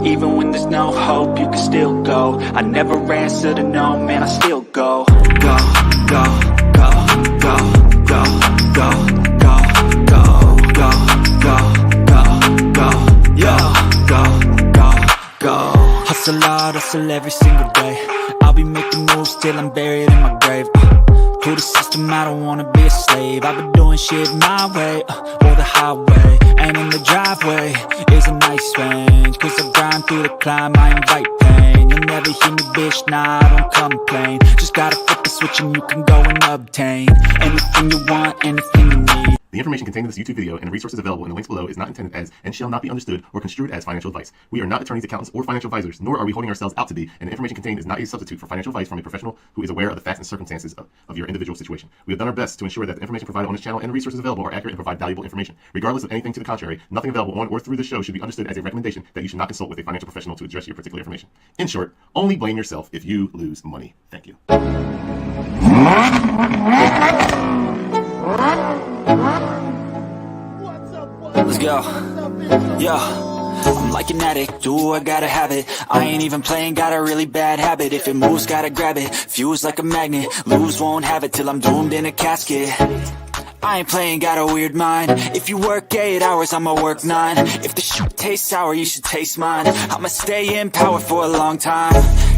Even when there's no hope, you can still go. I never answer to no, man, I still go. Go, go, go, go, go, go, go, go, go, go, go, go, yo, go, go, go. Hustle hard, hustle every single day. I'll be making moves till I'm buried in my grave. To the system, I don't wanna be a slave. I've been doing shit my way, or the highway. And in the driveway is a nice range, cause I grind through the climb, I invite pain. You'll never hear me, bitch, nah, I don't complain. Just gotta flip the switch and you can go and obtain anything you want, anything you need. The information contained in this YouTube video and the resources available in the links below is not intended as and shall not be understood or construed as financial advice. We are not attorneys, accountants, or financial advisors, nor are we holding ourselves out to be, and the information contained is not a substitute for financial advice from a professional who is aware of the facts and circumstances of your individual situation. We have done our best to ensure that the information provided on this channel and the resources available are accurate and provide valuable information. Regardless of anything to the contrary, nothing available on or through this show should be understood as a recommendation that you should not consult with a financial professional to address your particular information. In short, only blame yourself if you lose money. Thank you. Let's go. Yo, I'm like an addict, do I gotta have it. I ain't even playing, got a really bad habit. If it moves, gotta grab it, fuse like a magnet. Lose, won't have it till I'm doomed in a casket. I ain't playing, got a weird mind. If you work 8 hours, I'ma work 9. If the shit tastes sour, you should taste mine. I'ma stay in power for a long time.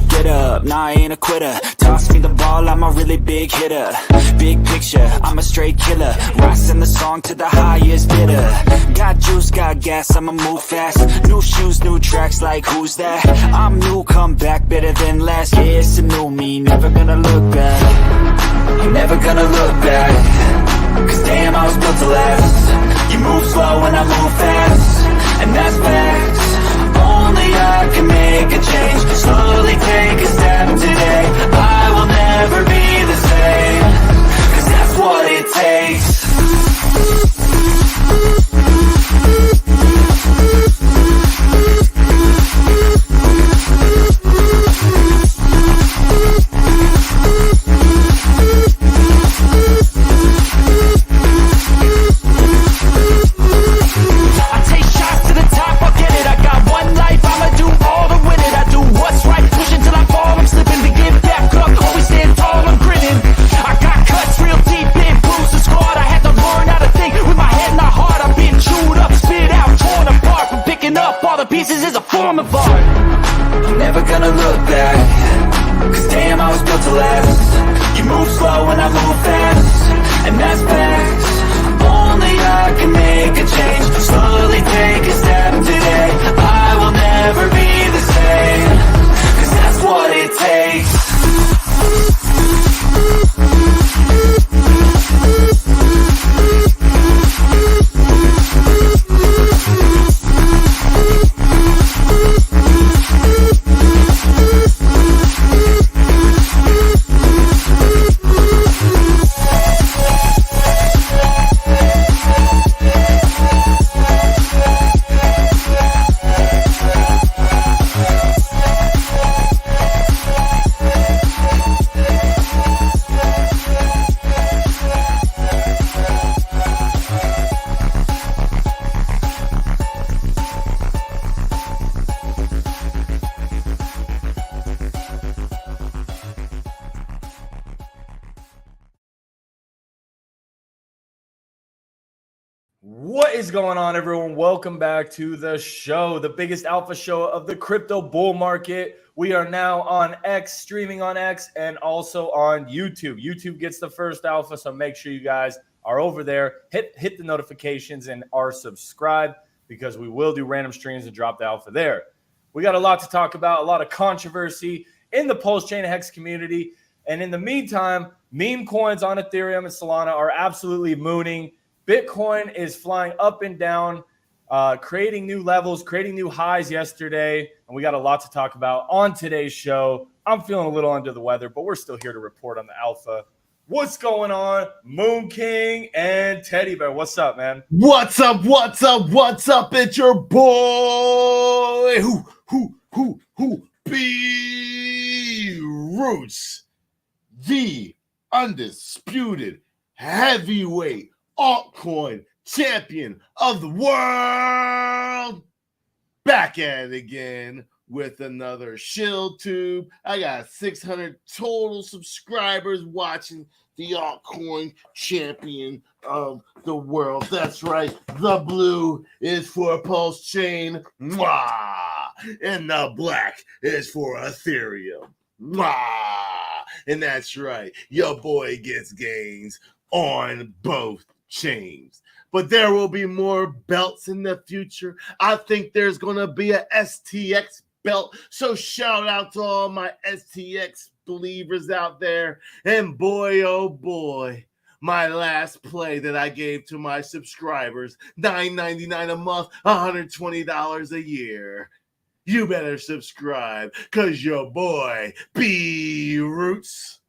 Get up, nah, I ain't a quitter. Toss me the ball, I'm a really big hitter. Big picture, I'm a straight killer. Rising the song to the highest bidder. Got juice, got gas, I'ma move fast. New shoes, new tracks, like who's that? I'm new, come back, better than last. Yeah, it's a new me, never gonna look back. I'm never gonna look back. Cause damn, I was built to last. You move slow and I move fast, and that's facts. Only I can make a change. Slowly take a step today. I will never be the same, cause that's what it takes. I'm never gonna look back. Cause damn, I was built to last. You move slow and I move fast, and that's facts. Only I can make a change. Slowly take a step today. I will never be the same, cause that's what it takes. What is going on, everyone? Welcome back to the show, the biggest alpha show of the crypto bull market. We are now on X, streaming on X, and also on YouTube. YouTube gets the first alpha, so make sure you guys are over there. Hit the notifications and are subscribed, because we will do random streams and drop the alpha there. We got a lot to talk about, a lot of controversy in the Pulsechain HEX community. And in the meantime, meme coins on Ethereum and Solana are absolutely mooning. Bitcoin is flying up and down, creating new levels, creating new highs yesterday, and we got a lot to talk about on today's show. I'm feeling a little under the weather, but we're still here to report on the alpha. What's going on, Moon King and Teddy Bear? What's up, man? What's up? What's up? What's up? It's your boy, B Roots, the undisputed heavyweight altcoin champion of the world, back at it again with another shill tube. I got 600 total subscribers watching the altcoin champion of the world. That's right. The blue is for Pulsechain. Mwah! And the black is for Ethereum. Mwah! And that's right. Your boy gets gains on both chains. But there will be more belts in the future. I think there's going to be a STX belt. So shout out to all my STX believers out there. And boy, oh boy, my last play that I gave to my subscribers, $9.99 a month, $120 a year. You better subscribe because your boy B Roots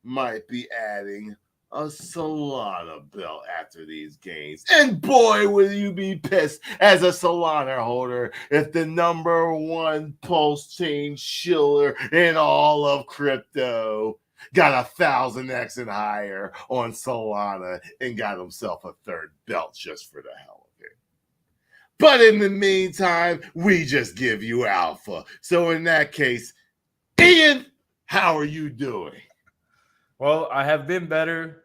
might be adding a Solana belt after these games. And boy, will you be pissed as a Solana holder if the number one Pulsechain shiller in all of crypto got 1,000x and higher on Solana and got himself a third belt just for the hell of it. But in the meantime, we just give you alpha. So in that case, Ian, how are you doing? Well, I have been better.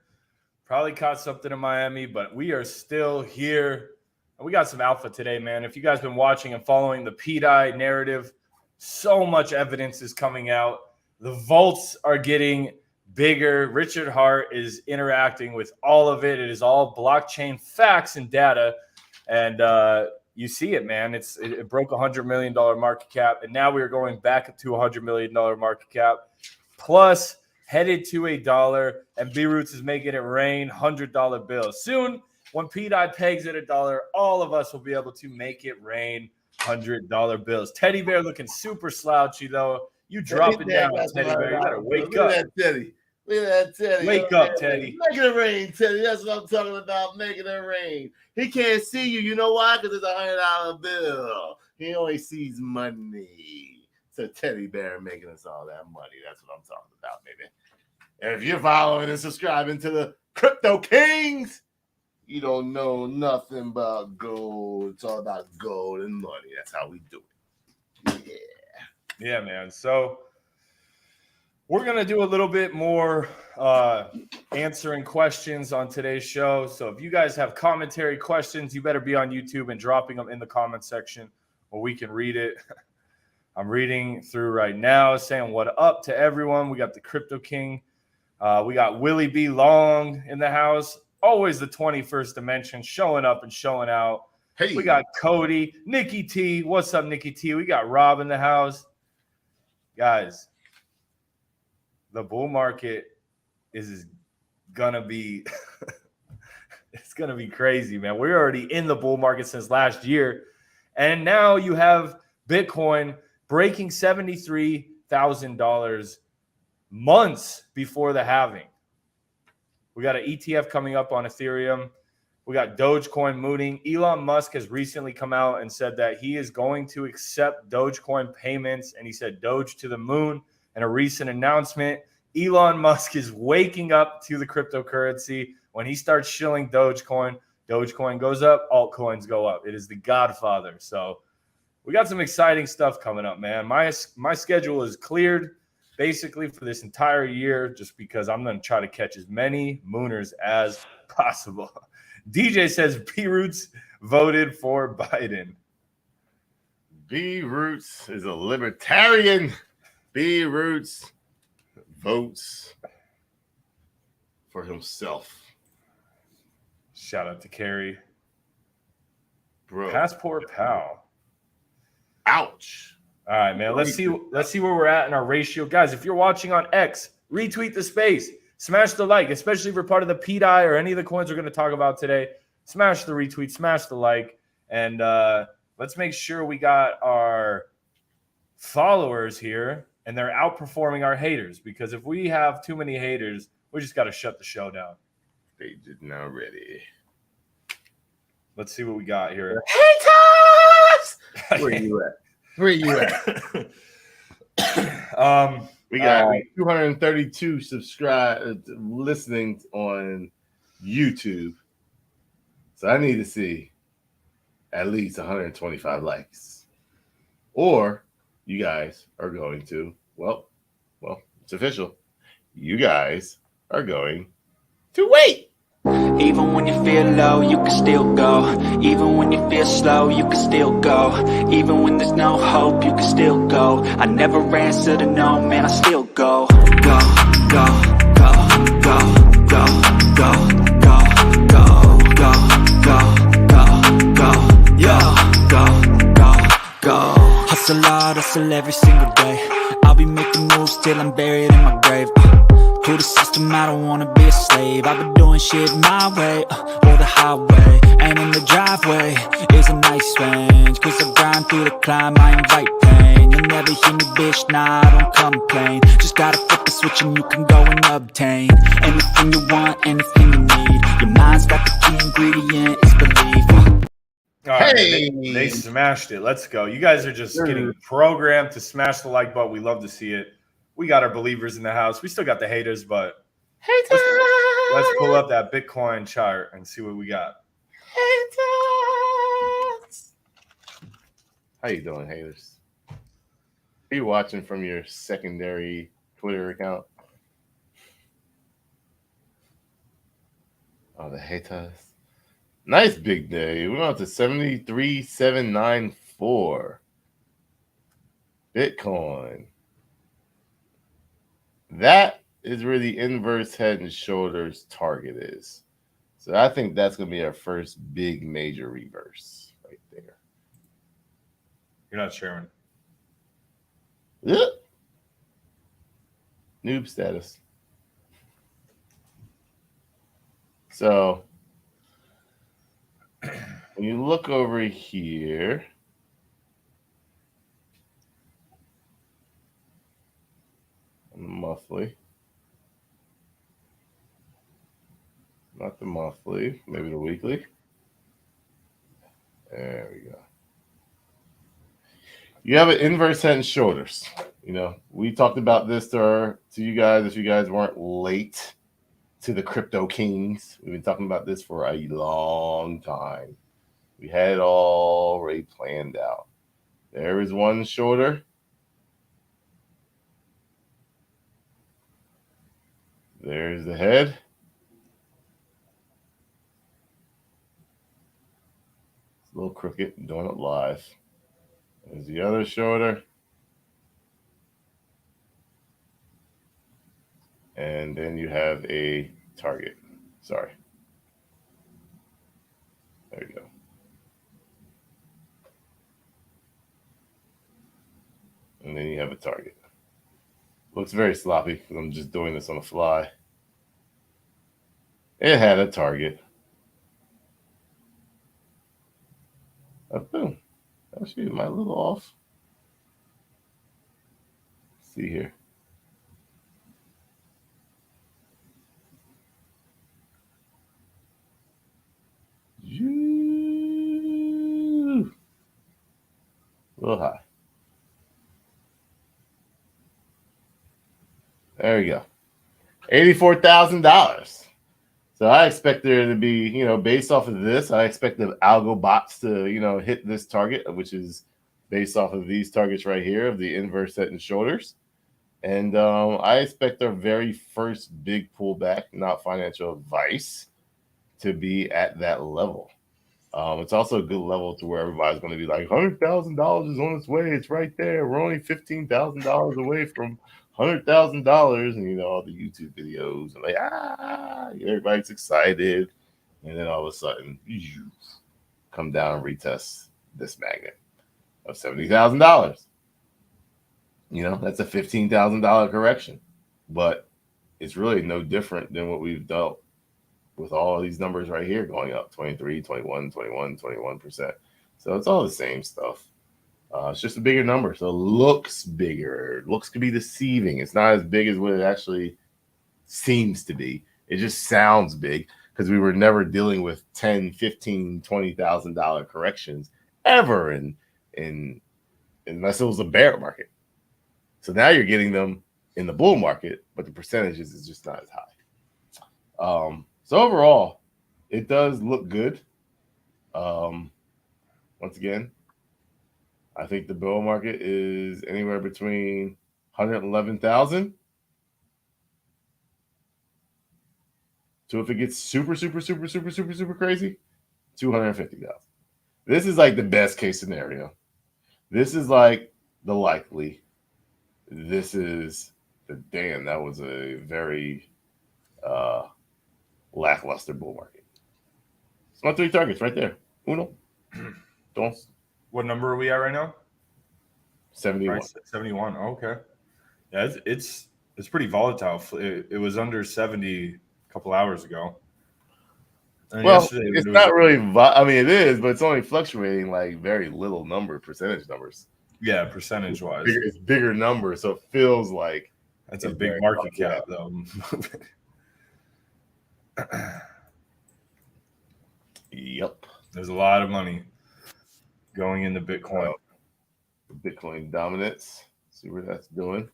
Probably caught something in Miami, but we are still here. We got some alpha today, man. If you guys been watching and following the pDAI narrative, so much evidence is coming out. The vaults are getting bigger. Richard Hart is interacting with all of it. It is all blockchain facts and data. And you see it, man. It broke $100 million market cap, and now we are going back up to $100 million market cap. Plus, headed to $1, and B Roots is making it rain $100 bills. Soon, when pDAI pegs at $1, all of us will be able to make it rain $100 bills. Teddy Bear looking super slouchy, though. You dropping down, Teddy Bear. You better wake up. Look at that Teddy. Look at that Teddy. Wake up, Teddy. Make it rain, Teddy. That's what I'm talking about. Making it rain. He can't see you. You know why? Because it's $100 bill. He only sees money. So Teddy Bear making us all that money. That's what I'm talking about, baby. And if you're following and subscribing to the Crypto Kings, you don't know nothing about gold. It's all about gold and money. That's how we do it. Yeah, man. So we're going to do a little bit more answering questions on today's show. So if you guys have commentary questions, you better be on YouTube and dropping them in the comment section where we can read it. I'm reading through right now, saying what up to everyone. We got the Crypto King. We got Willie B. Long in the house. Always the 21st dimension, showing up and showing out. Hey. We got Cody, Nikki T. What's up, Nikki T? We got Rob in the house. Guys, the bull market is gonna be it's gonna be crazy, man. We're already in the bull market since last year, and now you have Bitcoin breaking $73,000 months before the halving. We got an ETF coming up on Ethereum. We got Dogecoin mooning. Elon Musk has recently come out and said that he is going to accept Dogecoin payments, and he said Doge to the moon. In a recent announcement, Elon Musk is waking up to the cryptocurrency. When he starts shilling Dogecoin, Dogecoin goes up, altcoins go up. It is the godfather. So we got some exciting stuff coming up, man. My schedule is cleared basically for this entire year just because I'm going to try to catch as many mooners as possible. DJ says B Roots voted for Biden. B Roots is a libertarian. B Roots votes for himself. Shout out to Carrie. Bro. Passport pal. Ouch. All right, man. Let's see where we're at in our ratio. Guys, if you're watching on X, retweet the space. Smash the like, especially if you're part of the pDAI or any of the coins we're going to talk about today. Smash the retweet, smash the like, and let's make sure we got our followers here and they're outperforming our haters, because if we have too many haters, we just got to shut the show down. They did not ready. Let's see what we got here. Haters! Where you at? Where you at? We got 232 listening on YouTube. So I need to see at least 125 likes. or you guys are going to, well, it's official. You guys are going to wait. Even when you feel low, you can still go. Even when you feel slow, you can still go. Even when there's no hope, you can still go. I never answer to no, man, I still go. Go, go, go, go, go, go, go, go, go, go, go, go, yeah, go. Hustle hard, hustle every single day. I'll be making moves till I'm buried in my grave. To the system, I don't wanna be a slave. I've been doing shit my way, or the highway. And in the driveway is a nice range. Cause I grind through the climb, I invite pain. You'll never hear me, bitch, nah, I don't complain. Just gotta flip the switch and you can go and obtain anything you want, anything you need. Your mind's got the key ingredient, it's belief. All right, Hey! they smashed it. Let's go. You guys are just getting programmed to smash the like button. We love to see it. We got our believers in the house. We still got the haters, but let's pull up that Bitcoin chart and see what we got. Haters. How you doing, haters? Are you watching from your secondary Twitter account? Oh, the haters. Nice big day. We're on to 73,794. Bitcoin. That is where the inverse head and shoulders target is. So I think that's going to be our first big major reverse right there. You're not sharing. Yep. Noob status. So when you look over here, on the monthly, not the monthly, maybe the weekly. There we go. You have an inverse head and shoulders. You know, we talked about this to you guys if you guys weren't late to the Crypto Kings. We've been talking about this for a long time. We had it already planned out. There is one shoulder. There's the head. It's a little crooked, I'm doing it live. There's the other shoulder. And then you have a target. Sorry. There you go. And then you have a target. Looks very sloppy because I'm just doing this on the fly. It had a target. Oh, boom. Actually, am I a little off? Let's see here. A little high. There we go. $84,000. So I expect there to be, you know, based off of this, I expect the algo bots to, you know, hit this target, which is based off of these targets right here of the inverse head and shoulders. And I expect our very first big pullback, not financial advice, to be at that level. It's also a good level to where everybody's going to be like, $100,000 is on its way. It's right there. We're only $15,000 away from $100,000. And, you know, all the YouTube videos and like, everybody's excited. And then all of a sudden, you come down and retest this magnet of $70,000. You know, that's a $15,000 correction. But it's really no different than what we've dealt with all of these numbers right here going up 23, 21, 21, 21%. So it's all the same stuff. It's just a bigger number. So it looks bigger. Looks could be deceiving. It's not as big as what it actually seems to be. It just sounds big because we were never dealing with $10, $15, $20,000 corrections ever unless it was a bear market. So now you're getting them in the bull market, but the percentages is just not as high. So overall, it does look good. Once again, I think the bull market is anywhere between 111,000 to, if it gets super crazy, 250,000. This is like the best case scenario. This is like the likely. This is the damn. That was a very lackluster bull market. It's my 3 targets right there. Uno, dos, What number are we at right now? 71. Price at 71. Oh, okay. Yeah, it's pretty volatile. It was under 70 a couple hours ago. And Well, yesterday it's it was, not really. I mean, it is, but it's only fluctuating like very little percentage numbers. yeah, percentage wise. It's bigger numbers, so it feels like That's a it's big very market hard, cap, though. Yep. There's a lot of money going into Bitcoin. Bitcoin dominance. See what that's doing.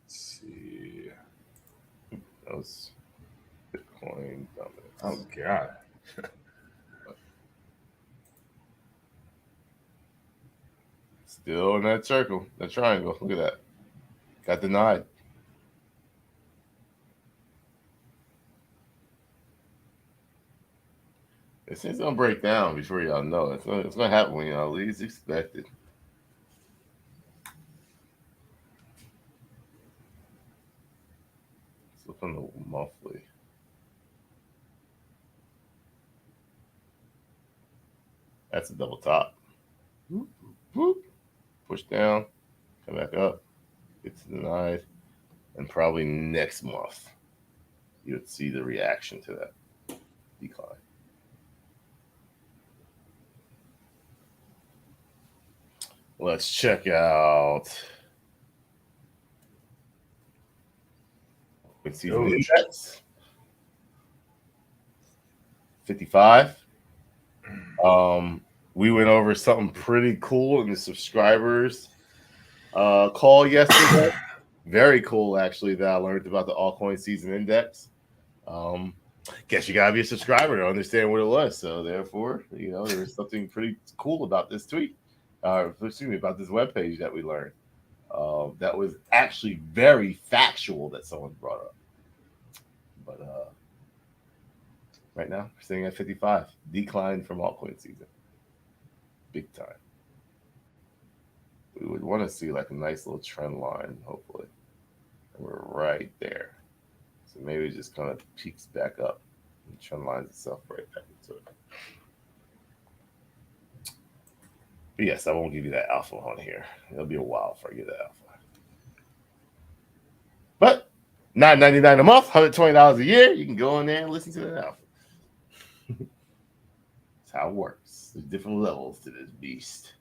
Let's see. That was Bitcoin dominance. Oh God. Still in that circle, that triangle. Look at that. Got denied. This thing's gonna break down before y'all know it. It's gonna happen when y'all least expect it. Let's look on the monthly. That's a double top. Whoop, whoop. Push down, come back up, gets denied, and probably next month you would see the reaction to that decline. Let's check out. Let's see the index. 55. We went over something pretty cool in the subscribers call yesterday. Very cool, actually, that I learned about the altcoin season index. Guess you gotta be a subscriber to understand what it was. So therefore, there was something pretty cool about this tweet. Excuse me, about this webpage that we learned. That was actually very factual that someone brought up. But right now, we're sitting at 55. Decline from altcoin season. Big time. We would want to see like a nice little trend line, hopefully. And we're right there. So maybe it just kind of peaks back up and trend lines itself right back into it. But yes, I won't give you that alpha on here. It'll be a while before I get that alpha. But $9.99 a month, $120 a year. You can go in there and listen to that alpha. That's how it works. There's different levels to this beast.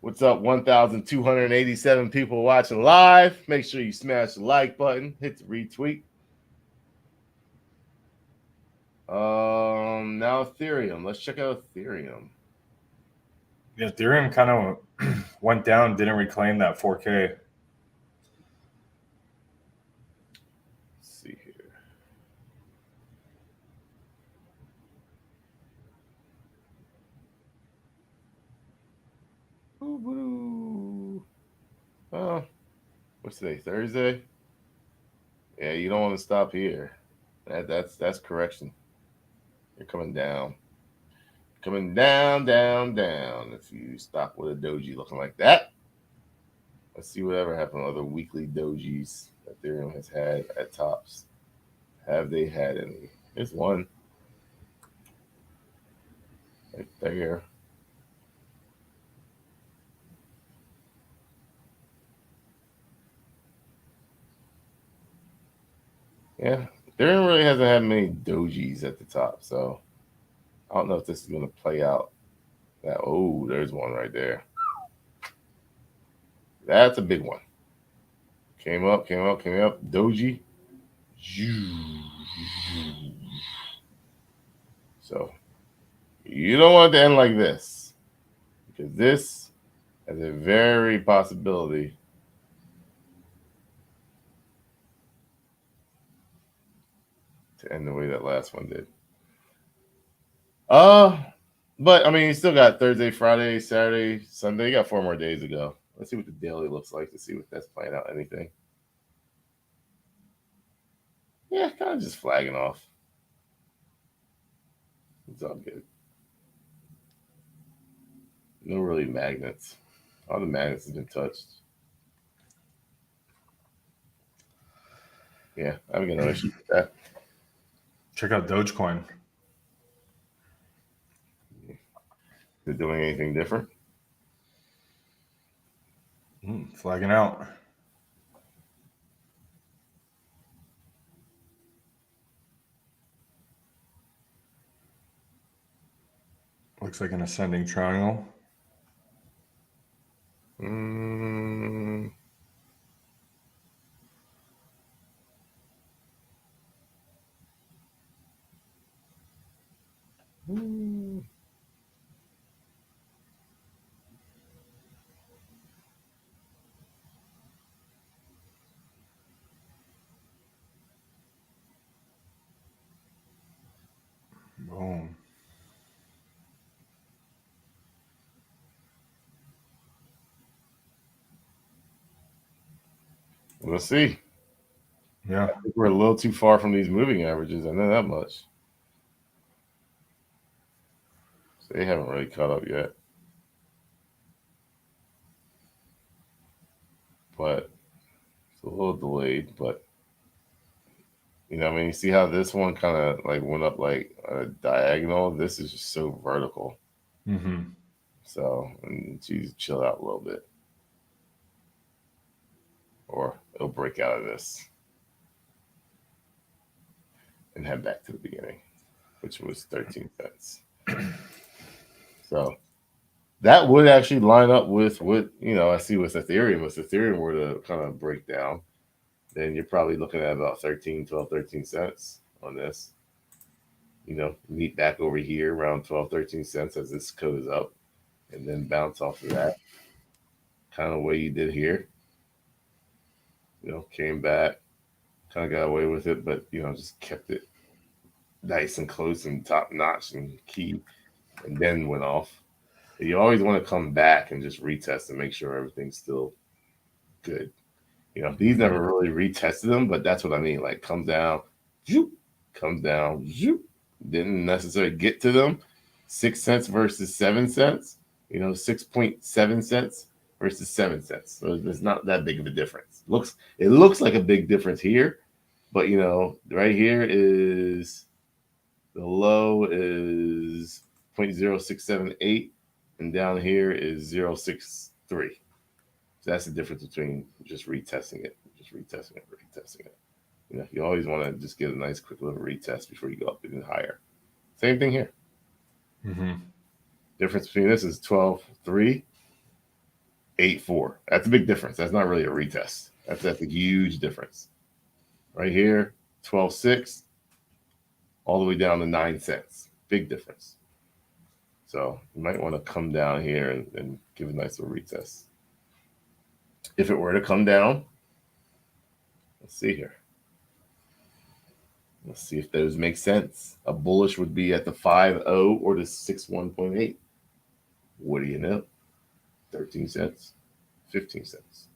What's up, 1,287 people watching live? Make sure you smash the like button, hit the retweet. Now Ethereum. Let's check out Ethereum. Yeah, Ethereum kind of went down, didn't reclaim that 4K. Let's see here. Oh, what's today? Thursday? Yeah, you don't want to stop here. That's correction. You're coming down. Coming down. If you stop with a doji looking like that. Let's see whatever happened to other weekly dojis that Ethereum has had at tops. Have they had any? There's one. Right there. Yeah, Ethereum really hasn't had many dojis at the top, so I don't know if this is going to play out. Oh, there's one right there. That's a big one. Came up. Doji. So you don't want it to end like this, because this has a very possibility to end the way that last one did. But I mean, you still got Thursday, Friday, Saturday, Sunday. You got 4 more days to go. Let's see what the daily looks like to see what that's playing out. Anything? Yeah, kind of just flagging off. It's all good. No really magnets. All the magnets have been touched. Yeah, I haven't got no issue with that. Check out Dogecoin. They're doing anything different? Flagging out. Looks like an ascending triangle. Mm. Mm. Boom. Let's see. Yeah. I think we're a little too far from these moving averages. I know that much. So they haven't really caught up yet. But it's a little delayed. But, you know, I mean, you see how this one kind of like went up like a diagonal? This is just so vertical. Mm-hmm. So, geez, chill out a little bit. Or it'll break out of this and head back to the beginning, which was 13 cents. So that would actually line up with what, you know, I see with Ethereum. If Ethereum were to kind of break down, then you're probably looking at about 13 cents on this. You know, meet back over here around 12, 13 cents as this goes up and then bounce off of that kind of way you did here. You know, came back, kind of got away with it, but, you know, just kept it nice and close and top notch and key, and then went off. But you always want to come back and just retest and make sure everything's still good. You know, these never really retested them, but that's what I mean. Like, comes down, zoop, comes down, zoop. Didn't necessarily get to them. 6 cents versus 7 cents. You know, 6.7 cents versus 7 cents. So there's not that big of a difference. It looks like a big difference here, but you know, right here is the low is 0.0678, and down here is 0.63. So that's the difference between just retesting it. You know, you always want to just get a nice quick little retest before you go up even higher. Same thing here. Mm-hmm. Difference between this is 12.3, 8.4. That's a big difference. That's not really a retest. That's a huge difference. Right here, 12.6, all the way down to 9 cents. Big difference. So you might want to come down here and give a nice little retest. If it were to come down, let's see here. Let's see if those make sense. A bullish would be at the 5.0 or the 61.8. What do you know? 13 cents, 15 cents.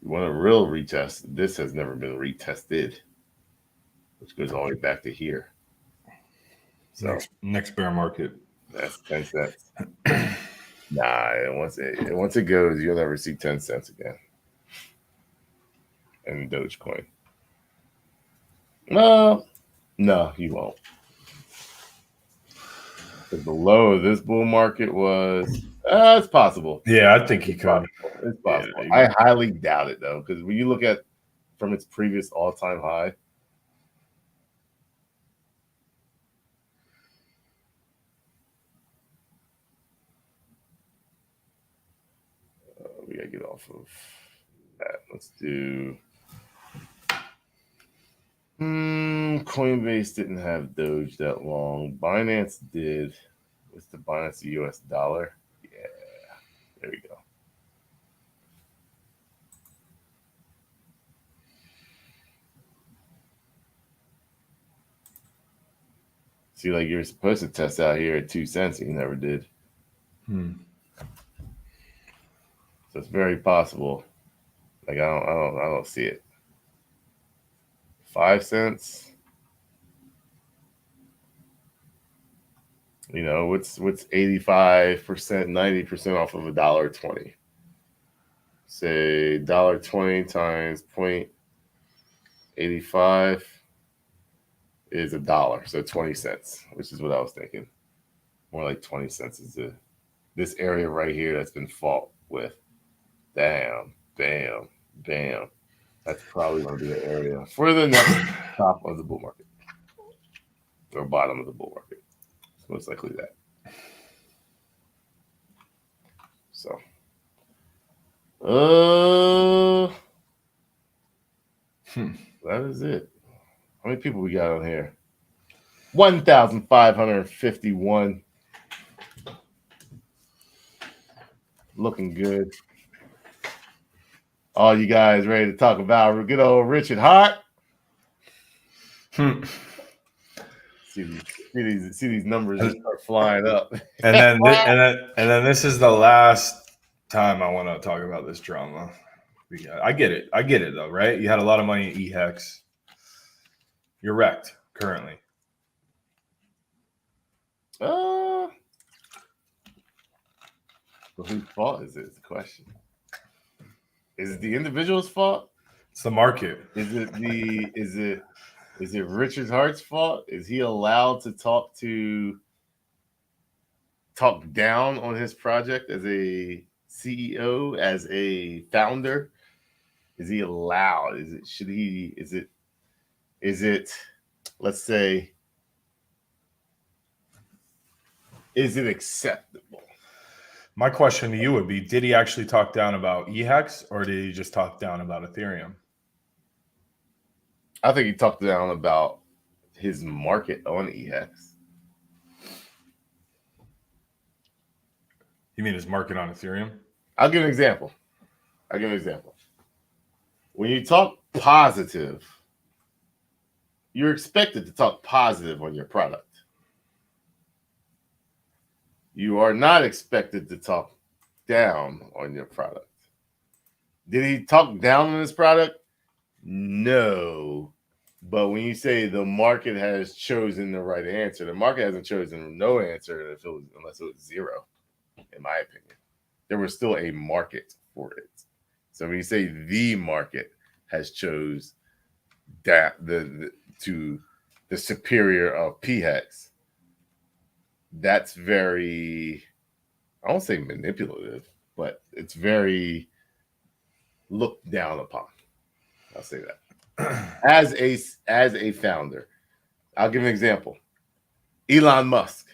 You want a real retest? This has never been retested, which goes all the way back to here. So Next bear market. That's 10 cents. Nah, once it goes, you'll never see 10 cents again. And Dogecoin. No, you won't. Because the low of this bull market was, it's possible. Yeah, I think he could. It's possible. Yeah, I highly doubt it, though, because when you look at from its previous all-time high, we got to get off of that. Let's do... Coinbase didn't have Doge that long. Binance did. What's the Binance US dollar? Yeah, there we go. See, like you're supposed to test out here at 2 cents, and you never did. So it's very possible. Like I don't see it. 5 cents. You know, what's 85%, 90% off of $1.20? Say $1.20 times 0.85 is $1, so 20 cents, which is what I was thinking. More like 20 cents is this area right here that's been fought with. Bam, bam, bam. That's probably going to be the area for the next top of the bull market or bottom of the bull market. It's most likely that. So, that is it. How many people we got on here? 1,551. Looking good. All you guys ready to talk about good old Richard Hart? See these numbers just start flying up. And then this is the last time I want to talk about this drama. I get it though, right? You had a lot of money in pHEX. You're wrecked currently. Well, whose fault is it? Is the question. Is it the individual's fault? It's the market. Is it Richard Hart's fault? Is he allowed to talk down on his project as a CEO, as a founder? Is he allowed? Let's say, is it acceptable? My question to you would be, did he actually talk down about pHEX or did he just talk down about Ethereum? I think he talked down about his market on pHEX. You mean his market on Ethereum? I'll give an example. When you talk positive, you're expected to talk positive on your product. You are not expected to talk down on your product. Did he talk down on his product? No. But when you say the market has chosen the right answer, the market hasn't chosen no answer unless it was zero, in my opinion. There was still a market for it. So when you say the market has chose that the superior of pHEX, that's very, I won't say manipulative, but it's very looked down upon. I'll say that. As a founder, I'll give an example. Elon Musk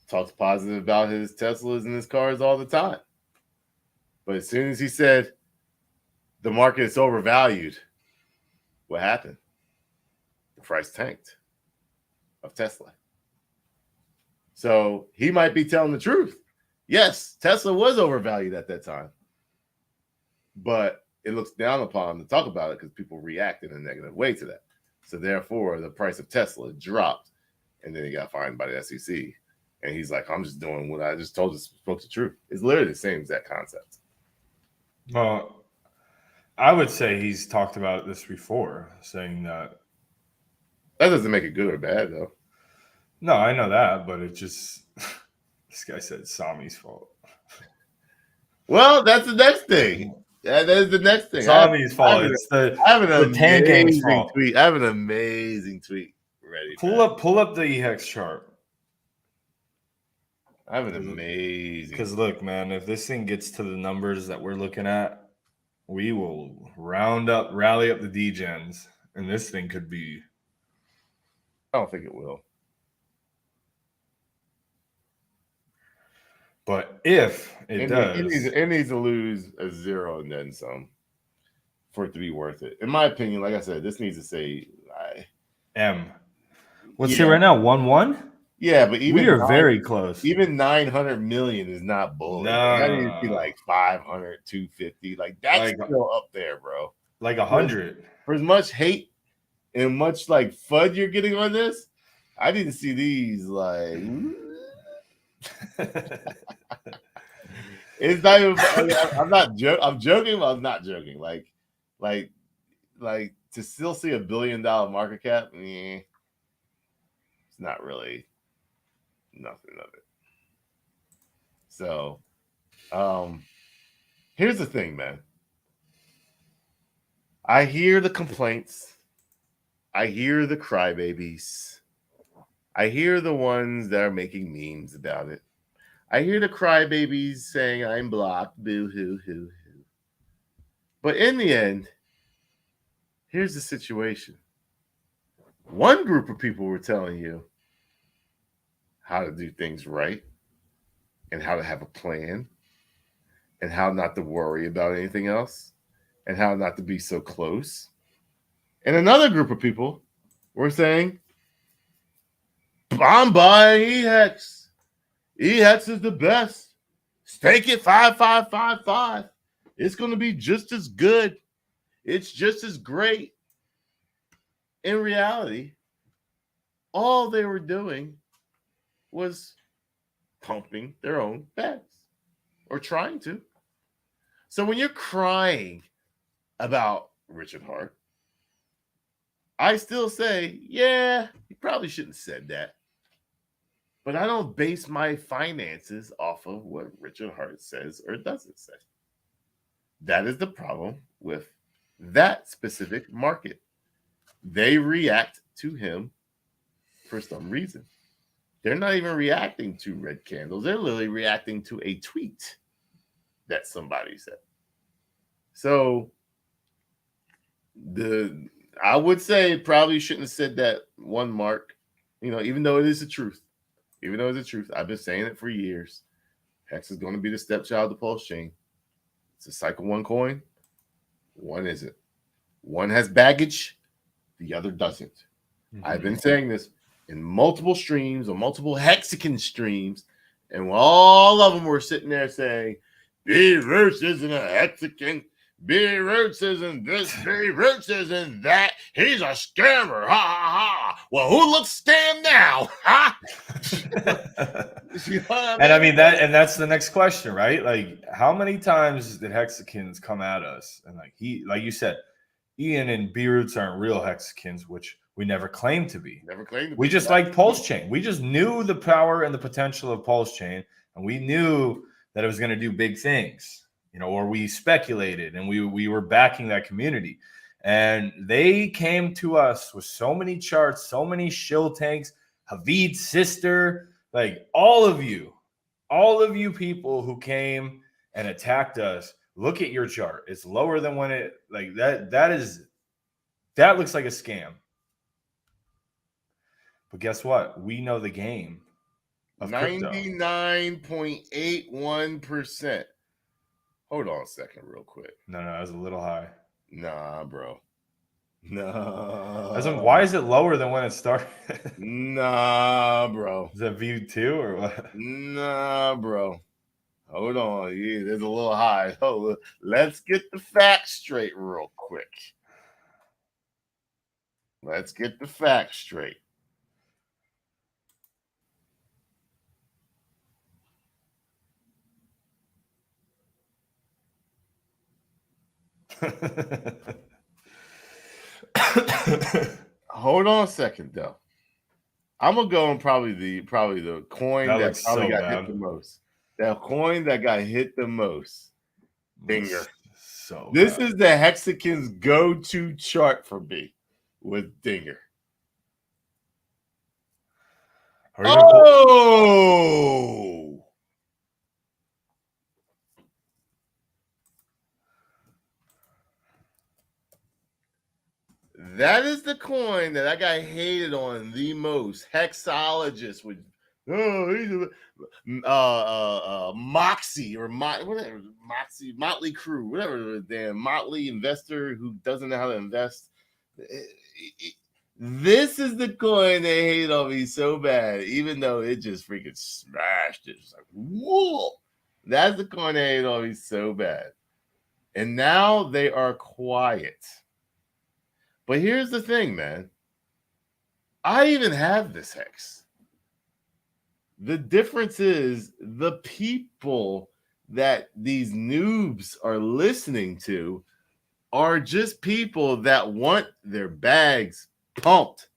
talks positive about his Teslas and his cars all the time. But as soon as he said the market is overvalued, what happened? The price tanked of Tesla. So he might be telling the truth. Yes, Tesla was overvalued at that time. But it looks down upon to talk about it because people react in a negative way to that. So therefore, the price of Tesla dropped, and then he got fined by the SEC. And he's like, I'm just doing what I just told you, spoke the truth. It's literally the same exact concept. Well, I would say he's talked about this before, saying that. That doesn't make it good or bad, though. No, I know that, but it just, this guy said Sami's fault. Well, that's the next thing. That is the next thing. Sami's fault. It's the amazing tweet. I have an amazing tweet ready. Pull up the pHEX chart. I have an amazing. Because look, man, if this thing gets to the numbers that we're looking at, we will rally up the degens, and this thing could be. I don't think it will. But if it does, it needs to lose a zero and then some for it to be worth it. In my opinion, like I said, this needs to say M. What's it right now? 1-1? Yeah, but even we are very close. Even 900 million is not bullish. No. That needs to be like 500, 250. Like that's still up there, bro. Like 100. For as much hate and much like FUD you're getting on this, I need to see these. Like, it's not even. I'm not joking. I'm joking, but I'm not joking. Like, to still see $1 billion market cap. It's not really nothing of it. So, here's the thing, man. I hear the complaints. I hear the crybabies. I hear the ones that are making memes about it. I hear the crybabies saying I'm blocked, boo hoo hoo hoo. But in the end, here's the situation. One group of people were telling you how to do things right and how to have a plan and how not to worry about anything else and how not to be so close. And another group of people were saying, I'm buying pHEX. pHEX is the best. Stake it 5555. It's going to be just as good. It's just as great. In reality, all they were doing was pumping their own bags or trying to. So when you're crying about Richard Hart, I still say, yeah, you probably shouldn't have said that. But I don't base my finances off of what Richard Hart says or doesn't say. That is the problem with that specific market. They react to him for some reason. They're not even reacting to red candles. They're literally reacting to a tweet that somebody said. So I would say probably shouldn't have said that one, Mark. Even though it is the truth. Even though it's the truth. I've been saying it for years. Hex is going to be the stepchild of Pulsechain. It's a cycle one coin. One isn't. One has baggage. The other doesn't. Mm-hmm. I've been saying this in multiple streams, or multiple Hexagon streams, and all of them were sitting there saying, B Roots isn't a Hexagon. B Roots isn't this. B Roots isn't that. He's a scammer. Ha ha ha. Well, who looks scammed now? Ha. You know what I mean? And I mean that's the next question, right? Like, how many times did Hexagons come at us? And like you said, Ian and B Roots aren't real Hexagons, which we never claimed to be. We just like Pulsechain. We just knew the power and the potential of Pulsechain, and we knew that it was going to do big things, or we speculated, and we were backing that community. And they came to us with so many charts, so many shill tanks, Havid's sister, like all of you people who came and attacked us. Look at your chart. It's lower than when it like that. That looks like a scam. But guess what? We know the game of 99.81%. Hold on a second, real quick. No, that was a little high. Nah, bro. No. Why is it lower than when it started? Nah, bro. Is that V2 or what? Nah, bro. Hold on. Yeah, there's a little high. Oh, let's get the facts straight real quick. Let's get the facts straight. Hold on a second, though. I'm gonna go on probably the coin that probably got hit the most. That coin that got hit the most. Dinger. So this is the Hexagon's go-to chart for me with Dinger. Oh! That is the coin that I got hated on the most. Hexologist with he's Moxie or whatever, Motley Crew, whatever the damn Motley investor who doesn't know how to invest. This is the coin they hated on me so bad, even though it just freaking smashed it. It's like, whoa! That's the coin they hated on me so bad. And now they are quiet. But here's the thing, man. I even have this hex. The difference is the people that these noobs are listening to are just people that want their bags pumped.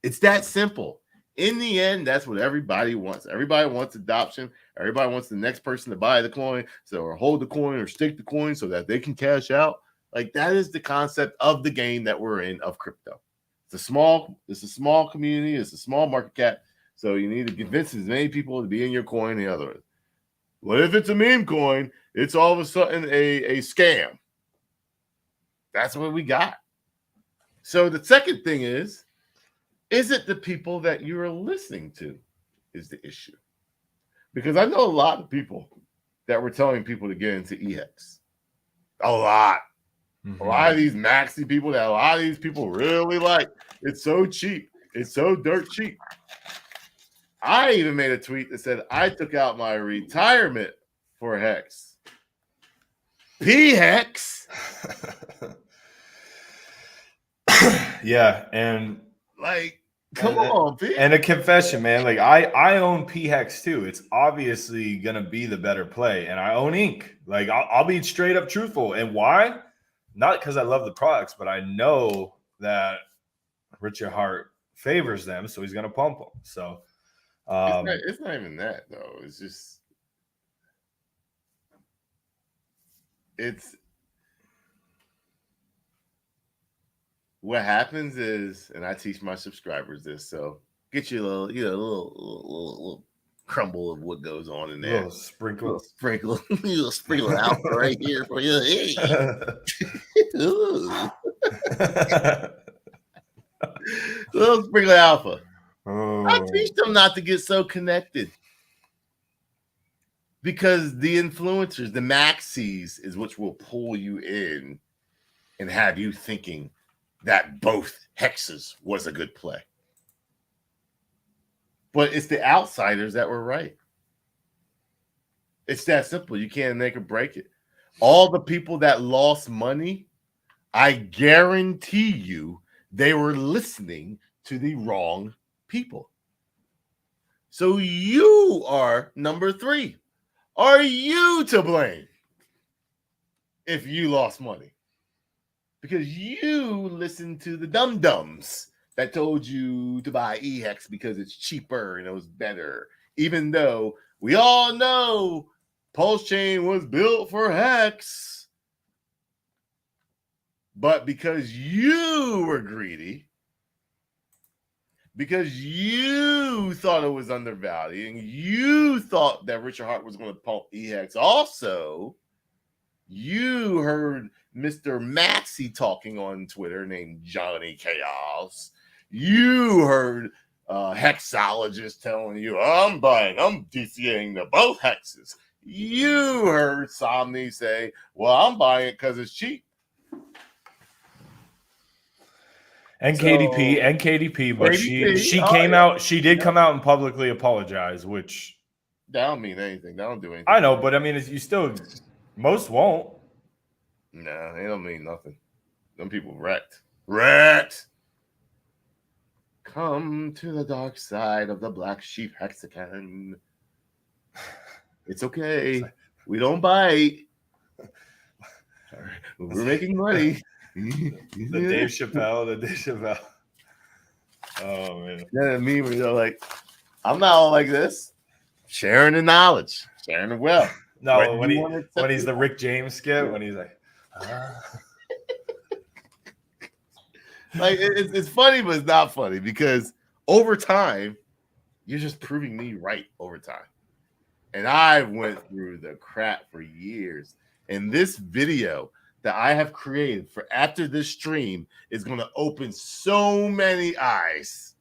It's that simple. In the end, that's what everybody wants. Everybody wants adoption. Everybody wants the next person to buy the coin, or hold the coin or stake the coin so that they can cash out. Like, that is the concept of the game that we're in of crypto. It's a small community. It's a small market cap. So you need to convince as many people to be in your coin. The other, what if it's a meme coin? It's all of a sudden a scam. That's what we got. So the second thing is it the people that you are listening to is the issue? Because I know a lot of people that were telling people to get into pHEX. A lot. A lot of these maxi people that a lot of these people really like. It's so cheap. It's so dirt cheap. I even made a tweet that said I took out my retirement for hex. pHEX. Yeah, and like, come on, P. And a confession, man. Like, I own pHEX too. It's obviously gonna be the better play, and I own Ink. Like, I'll be straight up truthful. And why? Not because I love the products, but I know that Richard Hart favors them, so he's gonna pump them. So it's not even that though. It's just what happens is, and I teach my subscribers this, so get you a little crumble of what goes on in there. Little sprinkle it out right here for you. Hey. Little sprinkle alpha. I teach them not to get so connected, because the influencers, the maxis, is which will pull you in and have you thinking that both hexes was a good play. But it's the outsiders that were right. It's that simple. You can't make or break it. All the people that lost money, I guarantee you they were listening to the wrong people. So you are number 3. Are you to blame if you lost money? Because you listened to the dum-dums that told you to buy pHEX because it's cheaper and it was better. Even though we all know Pulsechain was built for hex. But because you were greedy, because you thought it was undervalued, and you thought that Richard Hart was going to pump pHEX also, you heard Mr. Maxi talking on Twitter named Johnny Chaos. You heard hexologists telling you, I'm DCAing to both hexes. You heard Somni say, well, I'm buying it because it's cheap. And KDP, but she came out. She did come out and publicly apologize, which that don't mean anything. That don't do anything. I know, but I mean, you still, most won't. Nah, they don't mean nothing. Them people wrecked. Come to the dark side of the black sheep hexagon. It's okay. We don't bite. We're making money. The Dave Chappelle. Oh man. Yeah, me when you're like, I'm not all like this. Sharing the knowledge, sharing the wealth. No, when he's the Rick James skit, when he's like, like it's funny, but it's not funny, because over time, you're just proving me right over time. And I went through the crap for years. And this video that I have created for after this stream is going to open so many eyes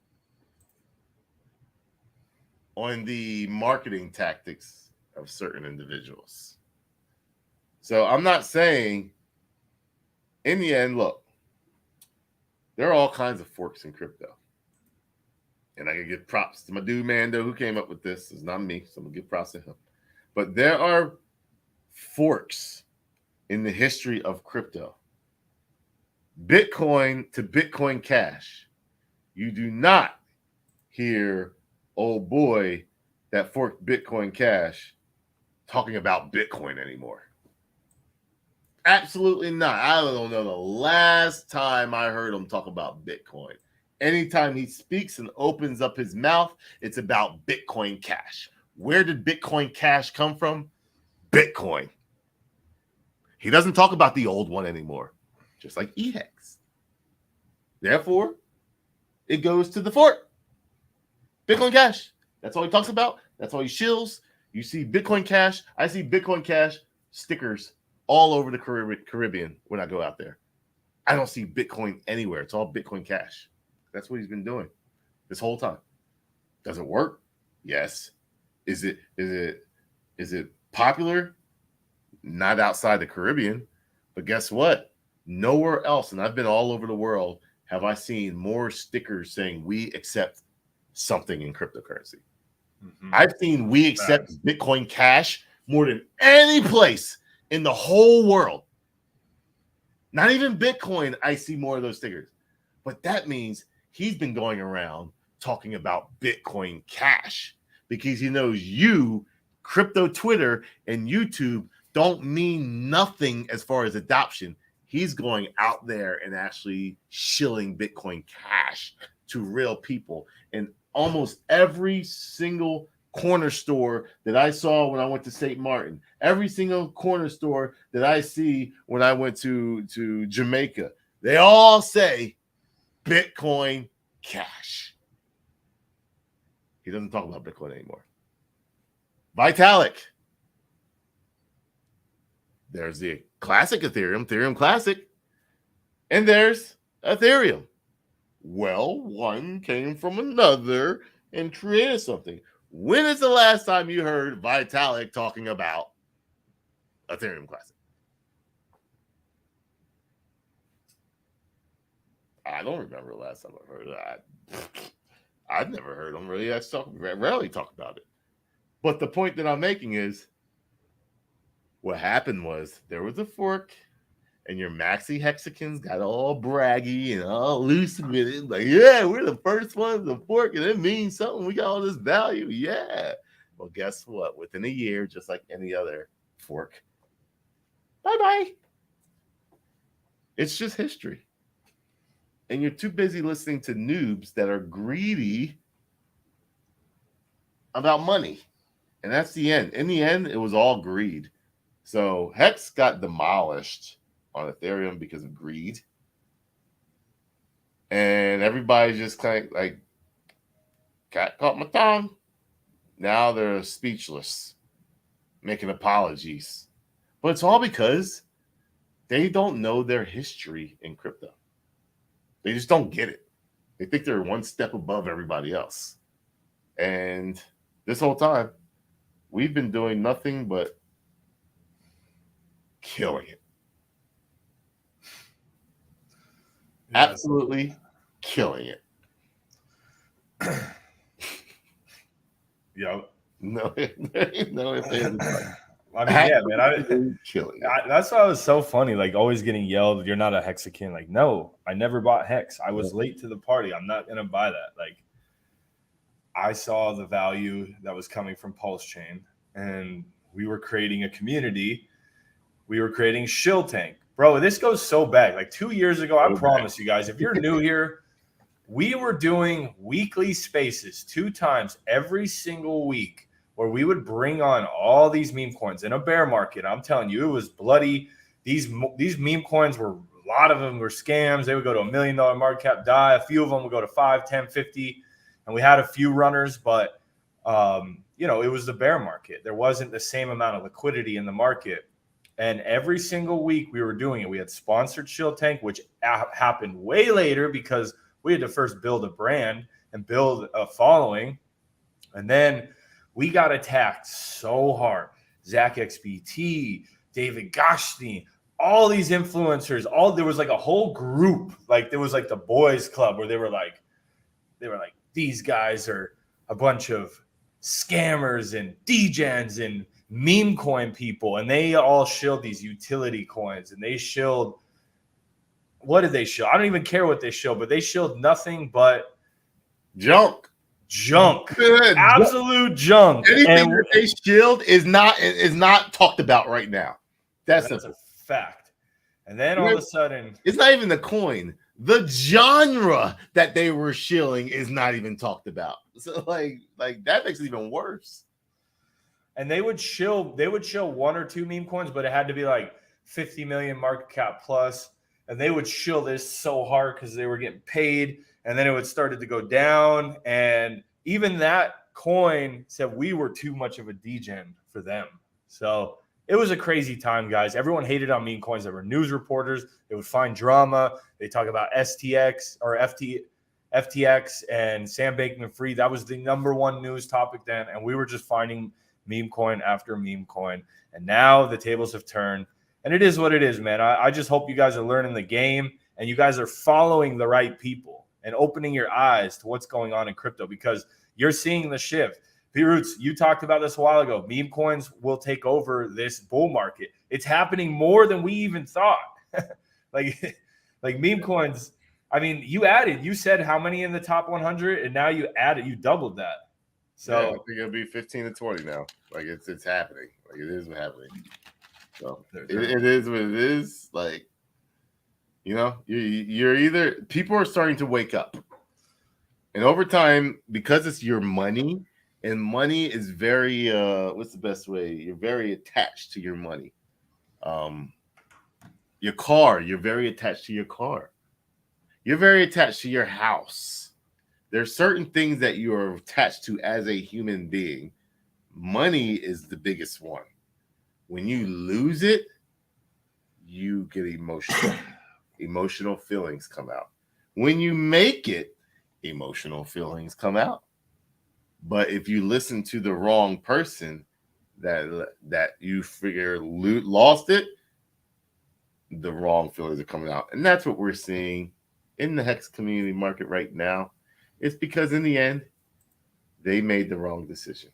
on the marketing tactics of certain individuals. So I'm not saying, in the end, look, there are all kinds of forks in crypto. And I can give props to my dude Mando who came up with this. It's not me, so I'm going to give props to him. But there are forks in the history of crypto. Bitcoin to Bitcoin Cash. you do not hear old boy that forked Bitcoin Cash talking about Bitcoin anymore. Absolutely not. I don't know the last time I heard him talk about Bitcoin. Anytime he speaks and opens up his mouth, it's about Bitcoin Cash. Where did Bitcoin Cash come from? Bitcoin. He doesn't talk about the old one anymore, just like pHEX. Therefore, it goes to the fork. Bitcoin Cash. That's all he talks about. That's all he shills. You see Bitcoin Cash. I see Bitcoin Cash stickers all over the Caribbean when I go out there. I don't see Bitcoin anywhere. It's all Bitcoin Cash. That's what he's been doing this whole time. Does it work? Yes. Is it popular? Not outside the Caribbean. But guess what? Nowhere else, and I've been all over the world, have I seen more stickers saying we accept something in cryptocurrency. Mm-hmm. I've seen we accept Bitcoin Cash more than any place in the whole world. Not even Bitcoin, I see more of those stickers. But that means he's been going around talking about Bitcoin Cash because he knows you, crypto Twitter, and YouTube don't mean nothing as far as adoption. He's going out there and actually shilling Bitcoin Cash to real people. And almost every single corner store that I saw when I went to St. Martin, every single corner store that I see when I went to Jamaica, they all say Bitcoin Cash. He doesn't talk about Bitcoin anymore. Vitalik. There's the classic Ethereum Classic, and there's Ethereum. Well, one came from another and created something. When is the last time you heard Vitalik talking about Ethereum Classic? I don't remember the last time I heard that. I've never heard him really rarely talk about it. But the point that I'm making is what happened was there was a fork and your maxi hexicans got all braggy and all loose with it. Like, yeah, we're the first ones to fork and it means something. We got all this value. Yeah. Well, guess what? Within a year, just like any other fork, bye-bye. It's just history. And you're too busy listening to noobs that are greedy about money. And that's the end. In the end, it was all greed. So Hex got demolished on Ethereum because of greed. And everybody's just kind of like, cat caught my tongue. Now they're speechless, making apologies. But it's all because they don't know their history in crypto. They just don't get it. They think they're one step above everybody else. And this whole time, we've been doing nothing but killing it. Yes. Absolutely killing it. Yeah. No, I mean, yeah, man. That's why it was so funny. Like, always getting yelled, "You're not a hexakin." Like, no, I never bought Hex. I was late to the party. I'm not gonna buy that. Like, I saw the value that was coming from Pulsechain, and we were creating a community. We were creating Shill Tank, bro. This goes so back. Like 2 years ago, I promise you guys, if you're new here, we were doing weekly spaces 2 times every single week, where we would bring on all these meme coins in a bear market. I'm telling you, it was bloody. These meme coins were, a lot of them were scams. They would go to $1 million market cap, die. A few of them would go to 5, 10, 50. And we had a few runners, but, you know, it was the bear market. There wasn't the same amount of liquidity in the market. And every single week we were doing it. We had sponsored Shill Tank, which happened way later because we had to first build a brand and build a following. And then we got attacked so hard. Zach XBT, David Goshstein, all these influencers, there was like a whole group. Like, there was like the boys club where they were like, these guys are a bunch of scammers and degens and meme coin people. And they all shilled these utility coins, and they shilled, what did they shill? I don't even care what they shilled, but they shilled nothing but Junk. Good. Absolute junk. Anything that they shield is not talked about right now. That's a fact. And then all of a sudden, it's not even the coin. The genre that they were shilling is not even talked about. So like that makes it even worse. And they would shill 1 or 2 meme coins, but it had to be like 50 million market cap plus. And they would shill this so hard because they were getting paid. And then it would started to go down. And even that coin said we were too much of a degen for them. So it was a crazy time, guys. Everyone hated on meme coins. There were news reporters. They would find drama. They talk about STX or FTX and Sam Bankman-Fried. That was the #1 news topic then. And we were just finding meme coin after meme coin. And now the tables have turned. And it is what it is, man. I just hope you guys are learning the game and you guys are following the right people and opening your eyes to what's going on in crypto because you're seeing the shift. P-Roots, you talked about this a while ago. Meme coins will take over this bull market. It's happening more than we even thought. like meme coins. I mean, you said how many in the top 100, and now you doubled that. So yeah, I think it'll be 15 to 20 now. Like it's happening. Like it is happening. So it is what it is. Like, you know, you're either people are starting to wake up, and over time, because it's your money. And money is very, what's the best way? You're very attached to your money. Your car, you're very attached to your car. You're very attached to your house. There's certain things that you are attached to as a human being. Money is the biggest one. When you lose it, you get emotional. Emotional feelings come out. When you make it, emotional feelings come out. But if you listen to the wrong person that you figure lost it, the wrong feelings are coming out. And that's what we're seeing in the HEX community market right now. It's because in the end, they made the wrong decision.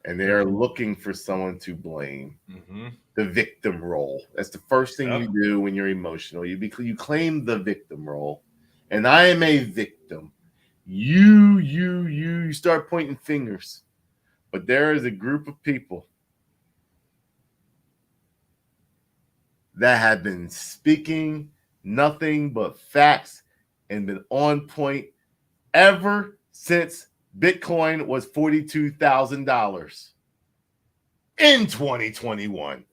And they are looking for someone to blame. Mm-hmm. The victim role. That's the first thing you do when you're emotional. You claim the victim role. And I am a victim. You start pointing fingers. But there is a group of people that have been speaking nothing but facts and been on point ever since Bitcoin was $42,000 in 2021.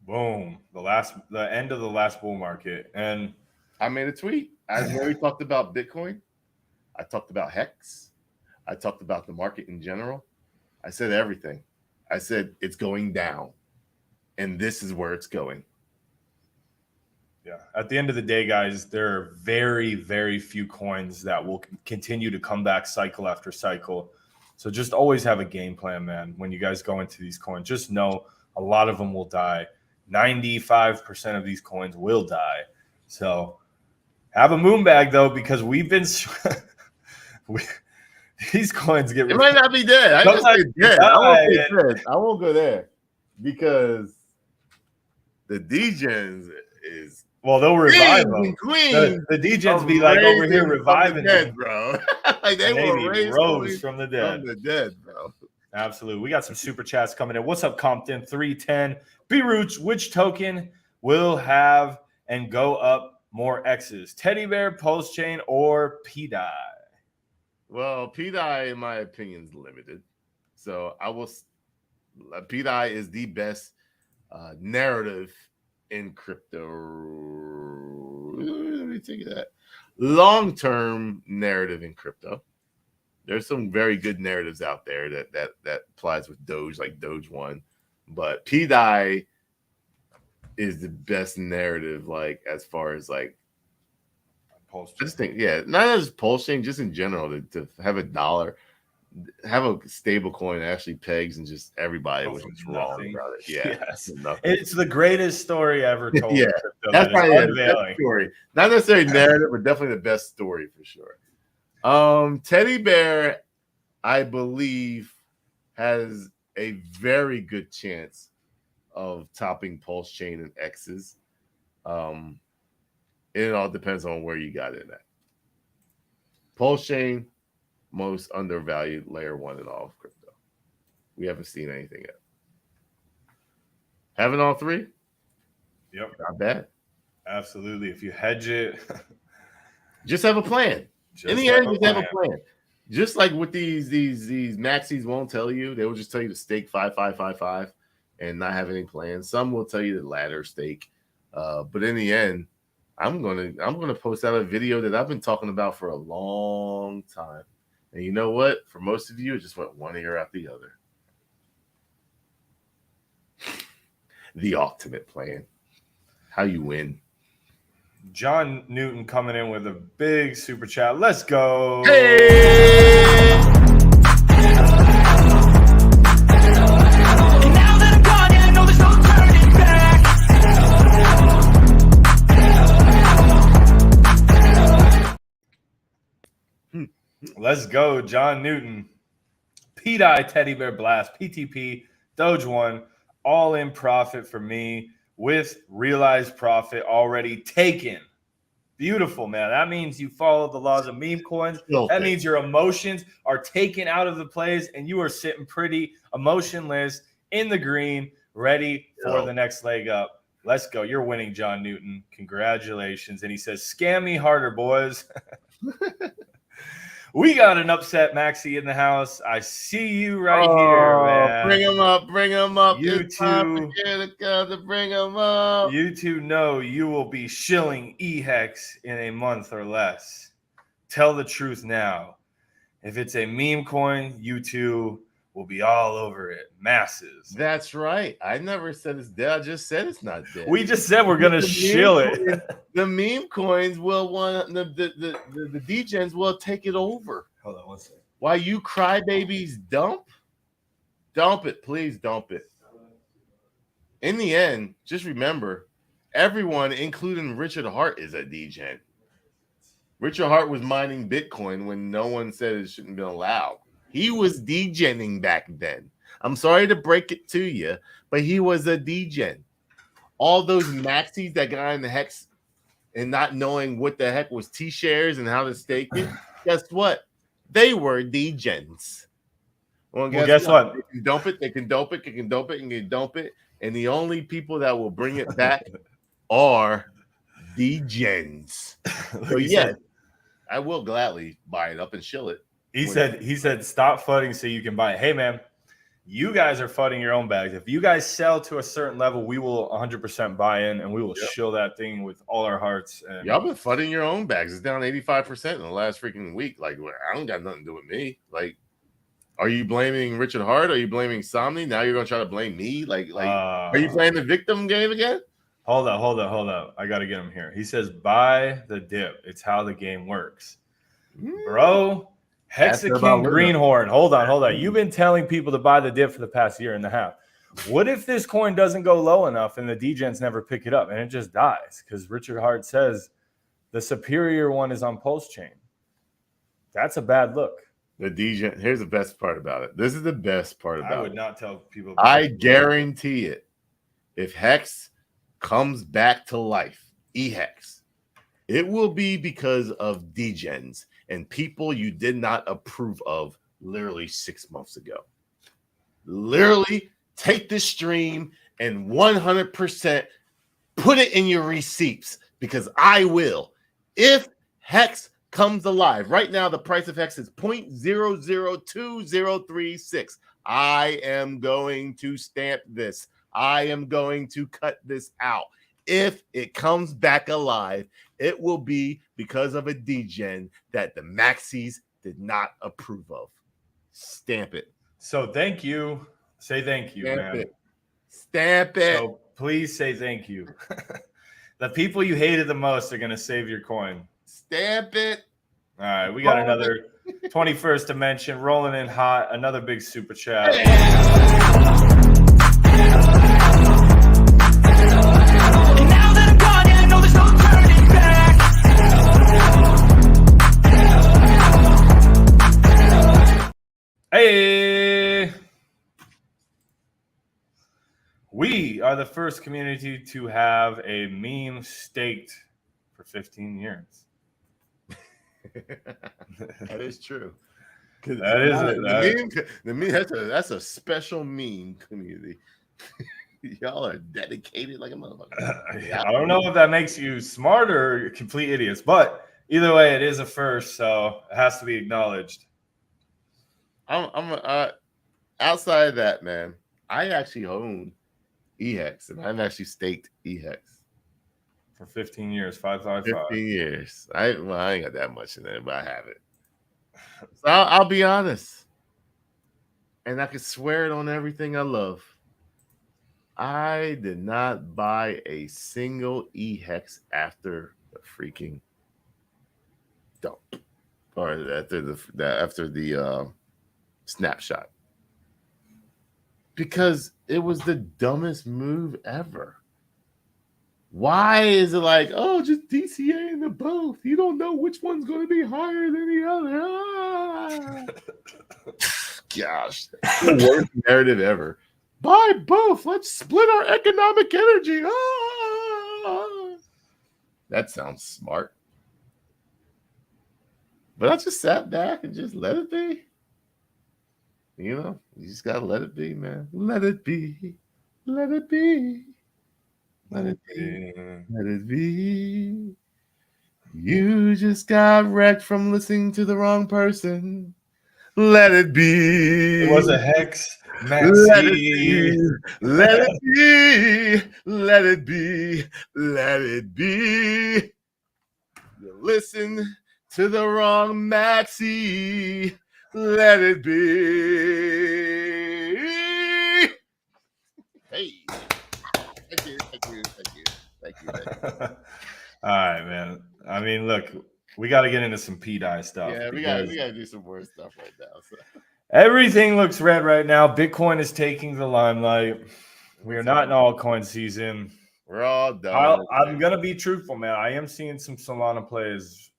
Boom. The end of the last bull market. And I made a tweet. I already talked about Bitcoin. I talked about HEX. I talked about the market in general. I said everything. I said it's going down. And this is where it's going. Yeah. At the end of the day, guys, there are very, very few coins that will continue to come back cycle after cycle. So just always have a game plan, man. When you guys go into these coins, just know a lot of them will die. 95% of these coins will die. So have a moon bag, though, because we've been these coins get. It might not be dead. I won't go there because the degens is. Well, they'll revive them. The degens be like over here reviving them, bro. Like they will raise rose from the dead. From the dead, bro. Absolutely. We got some super chats coming in. What's up, Compton? 310. B-Roots, which token will have and go up more X's? Teddybear, Pulsechain, or pDAI? Well, pDAI, in my opinion, is limited. So I will. pDAI is the best narrative in crypto. Let me take that. Long-term narrative in crypto. There's some very good narratives out there that applies with Doge, like Doge one. But pDAI is the best narrative, like as far as like I just think, not as Pulsechain, just in general, to have a dollar, have a stable coin that actually pegs and just everybody was just wrong about it. Yeah, yes. It's the greatest story ever told. Yeah, that's probably the best story. Not necessarily narrative, but definitely the best story for sure. Teddy Bear, I believe, has a very good chance of topping Pulsechain and X's. It all depends on where you got it at. Pulsechain, most undervalued layer 1 in all of crypto. We haven't seen anything yet. Having all three? Yep. Not bad. Absolutely. If you hedge it, just have a plan. In the end, just have a plan. Just like with these maxis won't tell you, they will just tell you to stake 5, and not have any plans. Some will tell you to ladder stake, but in the end, I'm gonna post out a video that I've been talking about for a long time. And you know what? For most of you, it just went one ear after the other. The ultimate plan. How you win. John Newton coming in with a big super chat. Let's go. Hey! Now that I'm gone, yeah, I know there's no turning back. Let's go, John Newton. pDAI Teddy Bear Blast, PTP, Doge 1, all in profit for me with realized profit already taken. Beautiful, man. That means you follow the laws of meme coins. That means your emotions are taken out of the plays and you are sitting pretty emotionless in the green, ready for the next leg up. Let's go. You're winning, John Newton. Congratulations. And he says, scam me harder, boys. We got an upset Maxi in the house. I see you right here, man. Bring him up. Bring him up. You two, to bring him up. you two know you will be shilling pHEX in a month or less. Tell the truth now. If it's a meme coin, you two will be all over it. Masses. That's right. I never said it's dead. I just said it's not dead. We just said we're going to shill it. The meme coins will want the degens will take it over. Hold on one second. While you crybabies dump it. Please dump it. In the end, just remember, everyone, including Richard Hart, is a degen. Richard Hart was mining Bitcoin when no one said it shouldn't be allowed. He was degenning back then. I'm sorry to break it to you, but he was a degen. All those maxis that got in the hex and not knowing what the heck was T-shares and how to stake it, guess what? They were degens. Well, guess what? They can dump it, they can dope it, they can dope it, and can dump it. And the only people that will bring it back are degens. So yes, I will gladly buy it up and shill it. He said, stop fudding so you can buy it. Hey, man, you guys are fudding your own bags. If you guys sell to a certain level, we will 100% buy in and we will shill that thing with all our hearts. And y'all been fudding your own bags. It's down 85% in the last freaking week. Like, I don't got nothing to do with me. Like, are you blaming Richard Hart? Are you blaming Somni? Now you're going to try to blame me? Are you playing the victim game again? Hold up. I got to get him here. He says, buy the dip. It's how the game works. Bro. Hexaking Greenhorn. Hold on. You've been telling people to buy the dip for the past year and a half. What if this coin doesn't go low enough and the degens never pick it up and it just dies? Because Richard Hart says the superior one is on Pulsechain. That's a bad look. The degen. Here's the best part about it. This is the best part about it. I would not tell people. I guarantee it. If Hex comes back to life, pHEX, it will be because of degens and people you did not approve of literally 6 months ago. Literally take this stream and 100% put it in your receipts because I will. If Hex comes alive, right now the price of Hex is 0.002036. I am going to stamp this. I am going to cut this out. If it comes back alive, it will be because of a degen that the maxis did not approve of. Stamp it. So thank you. Say thank you, man. Stamp it. So please say thank you. The people you hated the most are going to save your coin. Stamp it. All right, we got another 21st dimension rolling in hot. Another big super chat. Hey, we are the first community to have a meme staked for 15 years. That is true. That is The meme. That's a special meme community. Y'all are dedicated like a motherfucker. I don't know if that makes you smarter or you're complete idiots, but either way, it is a first, so it has to be acknowledged. I'm outside of that, man. I actually own pHEX, and I've actually staked pHEX For 15 years, 555. 15 years. I ain't got that much in there, but I have it. So I'll be honest, and I can swear it on everything I love. I did not buy a single pHEX after the freaking dump, or after the snapshot, because it was the dumbest move ever. Why is it like, oh, just DCA in the both? You don't know which one's going to be higher than the other. Gosh, the worst narrative ever. Buy both. Let's split our economic energy. That sounds smart. But I just sat back and just let it be. You know, you just got to let it be, man. Let it be. Let it be. Let it be. Let it be. You just got wrecked from listening to the wrong person. Let it be. It was a hex. Let it be. Let it be. Let it be. Let it be. You listen to the wrong Maxi. Let it be. Hey. Thank you. All right, man. I mean, look, we got to get into some pDAI stuff. Yeah, we got to do some more stuff right now. So. Everything looks red right now. Bitcoin is taking the limelight. We are not in altcoin season. We're all done. I'm going to be truthful, man. I am seeing some Solana plays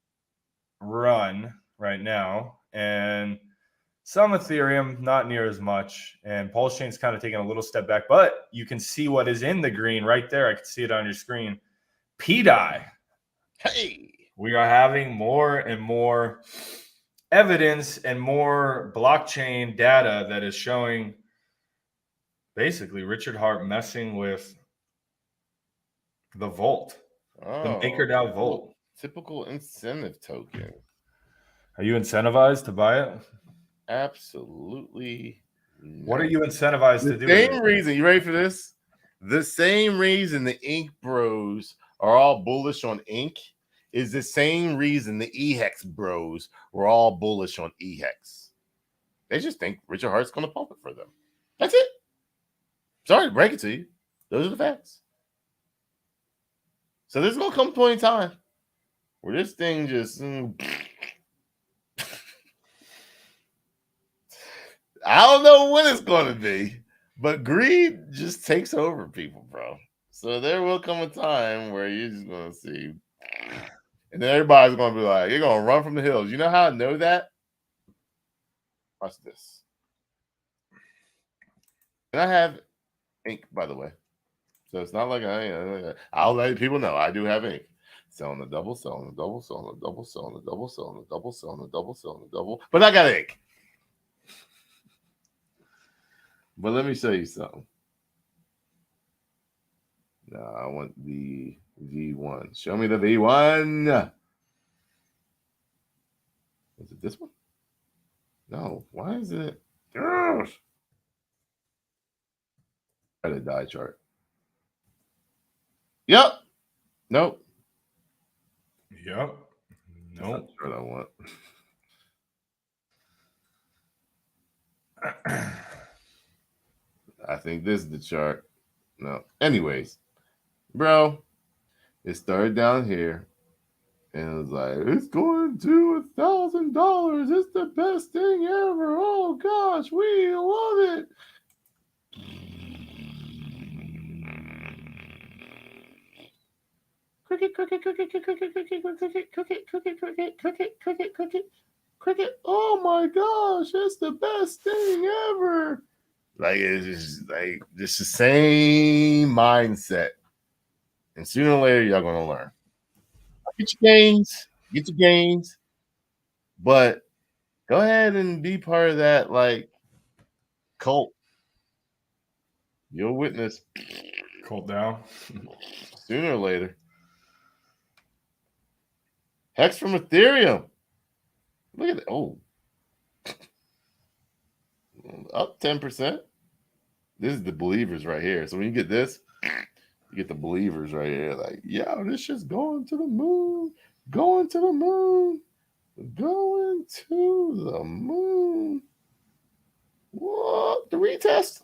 run right now, and some Ethereum, not near as much. And Pulsechain's kind of taking a little step back, but you can see what is in the green right there. I can see it on your screen. pDAI. Hey. We are having more and more evidence and more blockchain data that is showing basically Richard Hart messing with the Volt, the MakerDAO Volt. Typical incentive token. Are you incentivized to buy it? Absolutely. What are you incentivized to do? The same reason, you ready for this? The same reason the Ink Bros are all bullish on Ink is the same reason the pHEX Bros were all bullish on pHEX. They just think Richard Hart's going to pump it for them. That's it. Sorry to break it to you. Those are the facts. So there's going to come a point in time where this thing just... I don't know when it's going to be, but greed just takes over people, bro. So there will come a time where you're just going to see... And then everybody's going to be like, you're going to run from the hills. You know how I know that? Watch this. And I have ink, by the way. So it's not like I'll let people know I do have ink. Selling the double, selling the double, selling the double, selling the double, selling the double, selling the double, selling the double. But I got ink. But let me show you something. No, I want the V1. Show me the V1. Is it this one? No. Why is it? Gosh. pDAI chart. Yep. Nope. Yep. Nope. That's what I want. I think this is the chart. No. Anyways, bro, it started down here. And it was like, it's going to $1,000. It's the best thing ever. Oh, gosh, we love it. Cricket, cricket, cricket, cricket, cricket, cricket, cricket, cricket, cricket, cricket, cricket, cricket, cricket, cricket. Oh, my gosh, it's the best thing ever. Like, it's just like just the same mindset. And sooner or later, y'all going to learn. Get your gains. But go ahead and be part of that like cult. You'll witness Cold down. sooner or later. Hex from Ethereum. Look at it. Oh, up 10%. This is the believers right here. So when you get this, you get the believers right here. Like, yo, this shit's going to the moon. Going to the moon. Going to the moon. What? The retest?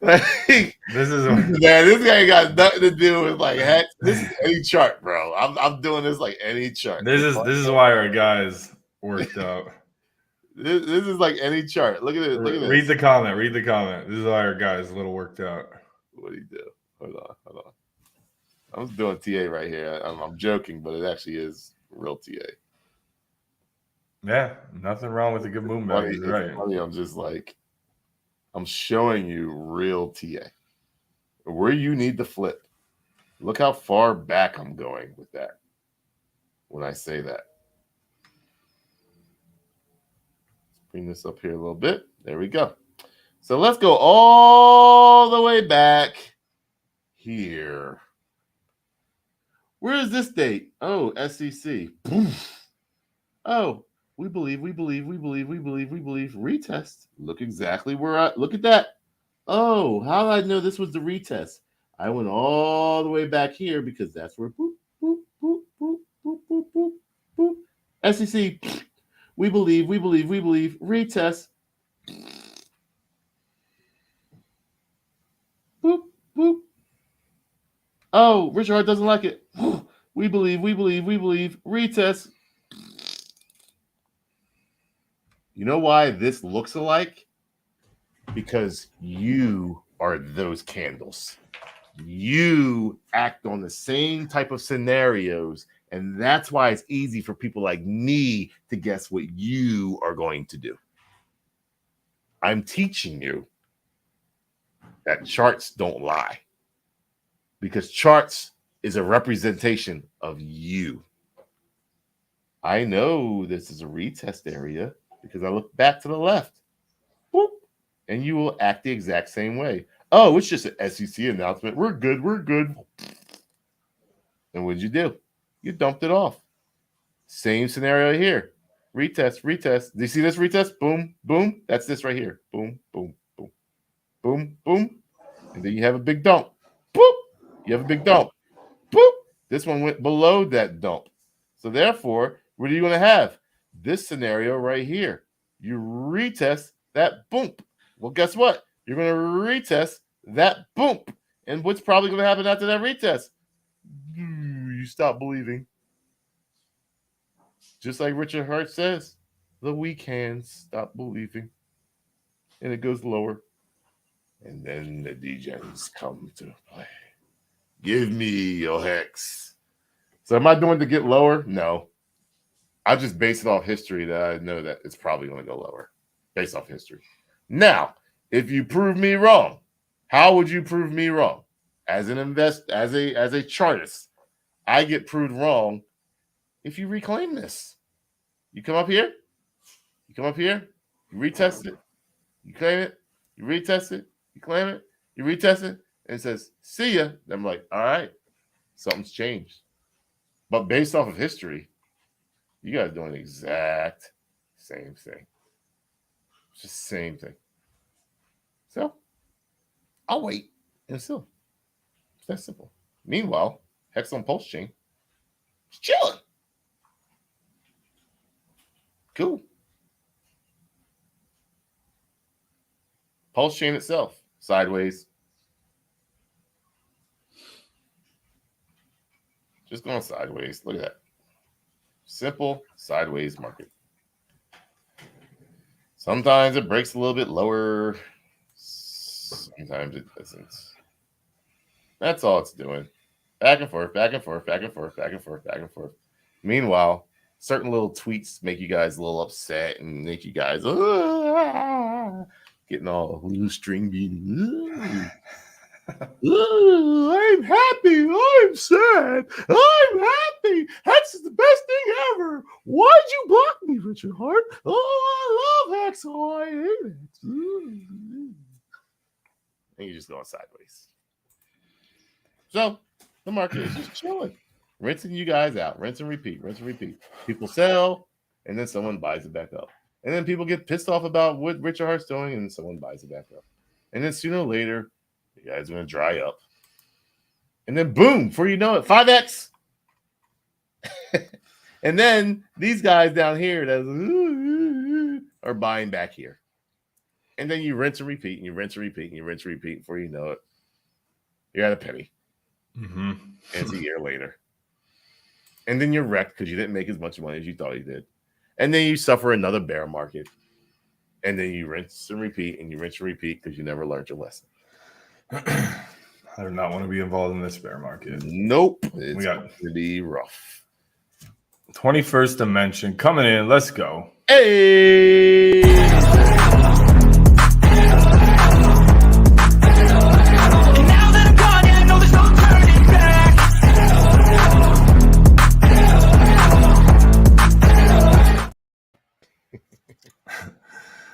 This is man, this guy got nothing to do with like hex. This is any chart, bro. I'm doing this like any chart. this is why our guys worked out. This is like any chart. Look at it. Look at this. Read the comment. Read the comment. This is why our guys a little worked out. What do you do? Hold on. I'm just doing TA right here. I'm joking, but it actually is real TA. Yeah, nothing wrong with a good movement. Funny, He's right. funny, I'm just like, I'm showing you real TA. Where you need to flip. Look how far back I'm going with that when I say that. Let's bring this up here a little bit. There we go. So let's go all the way back here. Where is this date? Oh, SEC. Oh, we believe. Retest. Look exactly where look at that. Oh, how did I know this was the retest? I went all the way back here because that's where boop, boop, boop, boop, boop, boop, boop, boop. SEC. We believe. Retest. Boop, boop. Oh, Richard Hart doesn't like it. We believe. Retest. You know why this looks alike? Because you are those candles. You act on the same type of scenarios, and that's why it's easy for people like me to guess what you are going to do. I'm teaching you that charts don't lie, because charts is a representation of you. I know this is a retest area because I look back to the left. Whoop, and you will act the exact same way. Oh, it's just an SEC announcement. We're good. And what did you do? You dumped it off. Same scenario here. Retest. Do you see this retest? Boom, boom. That's this right here. Boom, boom, boom. Boom, boom. And then you have a big dump. Boop. You have a big dump. Boop. This one went below that dump. So therefore, what are you going to have? This scenario right here. You retest that boom. Well, guess what? You're going to retest that boom. And what's probably going to happen after that retest? You stop believing. Just like Richard Hart says, the weak hands stop believing. And it goes lower. And then the degens come to play. Give me your hex. So am I doing to get lower? No. I just base it off history that I know that it's probably going to go lower. Based off history. Now, if you prove me wrong, how would you prove me wrong? As a chartist, I get proved wrong if you reclaim this. You come up here, you retest it, you claim it, you retest it, you claim it, you retest it, and it says, see ya. And I'm like, all right, something's changed. But based off of history, you guys are doing the exact same thing. It's just the same thing. So I'll wait and see. It's that simple. Meanwhile, Hex on Pulsechain is chilling. Cool. Pulsechain itself, sideways. Just going sideways. Look at that. Simple sideways market. Sometimes it breaks a little bit lower. Sometimes it doesn't. That's all it's doing. Back and forth. Meanwhile, certain little tweets make you guys a little upset and make you guys getting all loose string beating. I'm happy. I'm sad. I'm happy. Hex is the best thing ever. Why'd you block me, Richard Hart? Oh, I love Hex. Oh, I hate Hex. And you're just going sideways. So the market is just chilling, rinsing you guys out. Rinse and repeat. Rinse and repeat. People sell, and then someone buys it back up. And then people get pissed off about what Richard Hart's doing, and someone buys it back up. And then sooner or later, you guys are going to dry up. And then boom, before you know it, pHEX. And then these guys down here that are buying back here. And then you rinse and repeat, and you rinse and repeat, and you rinse and repeat. Before you know it, you're at a penny. Mm-hmm. And it's a year later. And then you're wrecked because you didn't make as much money as you thought you did. And then you suffer another bear market. And then you rinse and repeat, and you rinse and repeat because you never learned your lesson. I do not want to be involved in this bear market. Nope. It's going to be rough. 21st Dimension coming in. Let's go. Hey!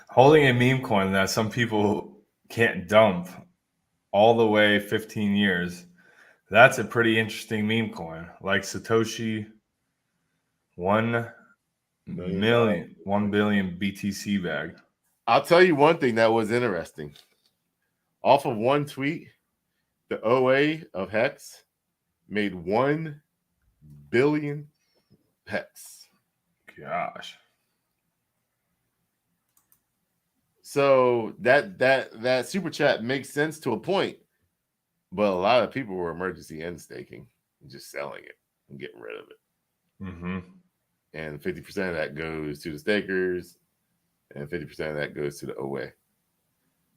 Holding a meme coin that some people can't dump all the way 15 years. That's a pretty interesting meme coin. Like Satoshi 1 billion BTC bag. I'll tell you one thing that was interesting. Off of one tweet, the OA of Hex made 1 billion PHEX. Gosh. So that super chat makes sense to a point, but a lot of people were emergency end staking and just selling it and getting rid of it. Mm-hmm. And 50% of that goes to the stakers, and 50% of that goes to the OA.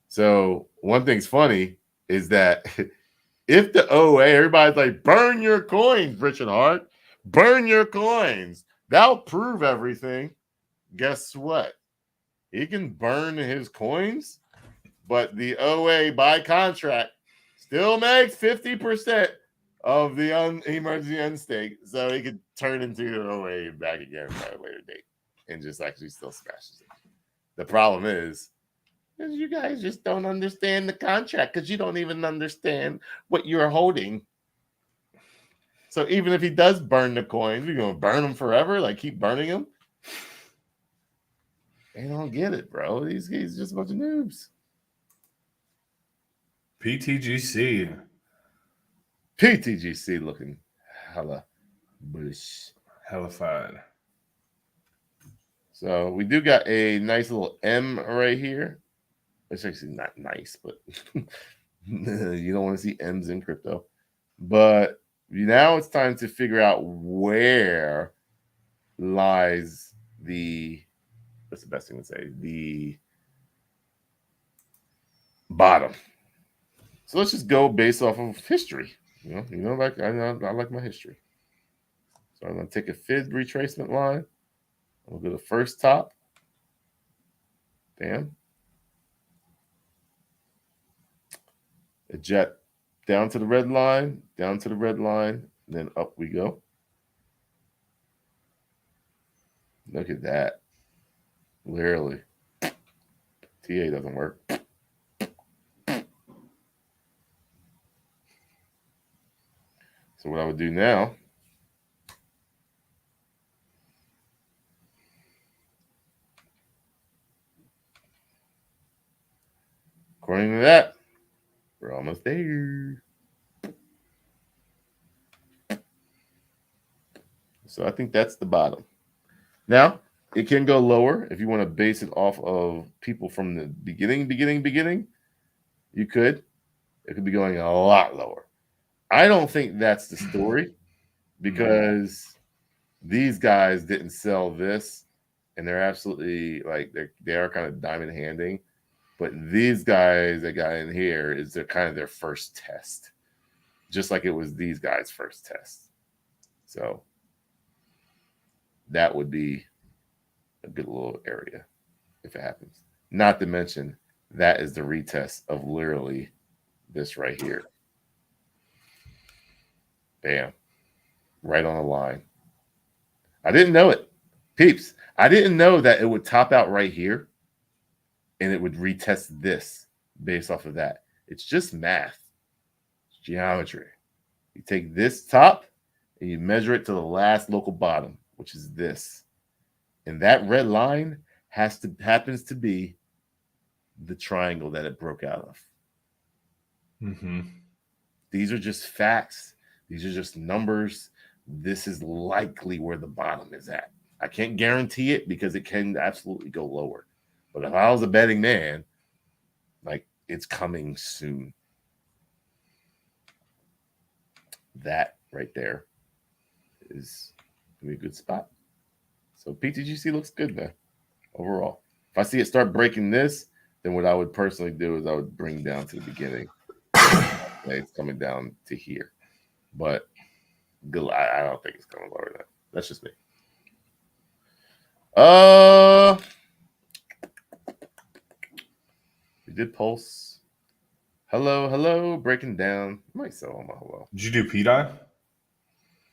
So one thing's funny is that if the OA, everybody's like, burn your coins, Richard Hart, burn your coins. That'll prove everything. Guess what? He can burn his coins, but the OA by contract still makes 50% of the emergency unstake, so he could turn into an OA back again at a later date and just actually still smashes it. The problem is you guys just don't understand the contract because you don't even understand what you're holding. So even if he does burn the coins, you're going to burn them forever? Like keep burning them? They don't get it, bro. These guys are just a bunch of noobs. PTGC looking hella bullish. Hellified. So we do got a nice little M right here. It's actually not nice, but you don't want to see M's in crypto. But now it's time to figure out where lies the, what's the best thing to say? The bottom. So let's just go based off of history. Like I like my history. So I'm going to take a fib retracement line. We'll go to the first top. Damn. A jet down to the red line, down to the red line, and then up we go. Look at that. Literally. TA doesn't work. So what I would do now, according to that, we're almost there. So I think that's the bottom. Now, it can go lower if you want to base it off of people from the beginning. You could. It could be going a lot lower. I don't think that's the story because these guys didn't sell this, and they're absolutely like they are kind of diamond handing. But these guys that got in here is their kind of their first test, just like it was these guys' first test. So that would be a good little area if it happens. Not to mention that is the retest of literally this right here. Bam. Right on the line. I didn't know it. Peeps, I didn't know that it would top out right here and it would retest this based off of that. It's just math. It's geometry. You take this top and you measure it to the last local bottom, which is this. And that red line happens to be the triangle that it broke out of. Mm-hmm. These are just facts. These are just numbers. This is likely where the bottom is at. I can't guarantee it because it can absolutely go lower. But if I was a betting man, like, it's coming soon. That right there is gonna be a good spot. So PTGC looks good there overall. If I see it start breaking this, then what I would personally do is I would bring down to the beginning. It's coming down to here. But I don't think it's coming lower than that. That's just me. We did Pulse. Hello, breaking down. I might sell on my hello. Did you do pDAI?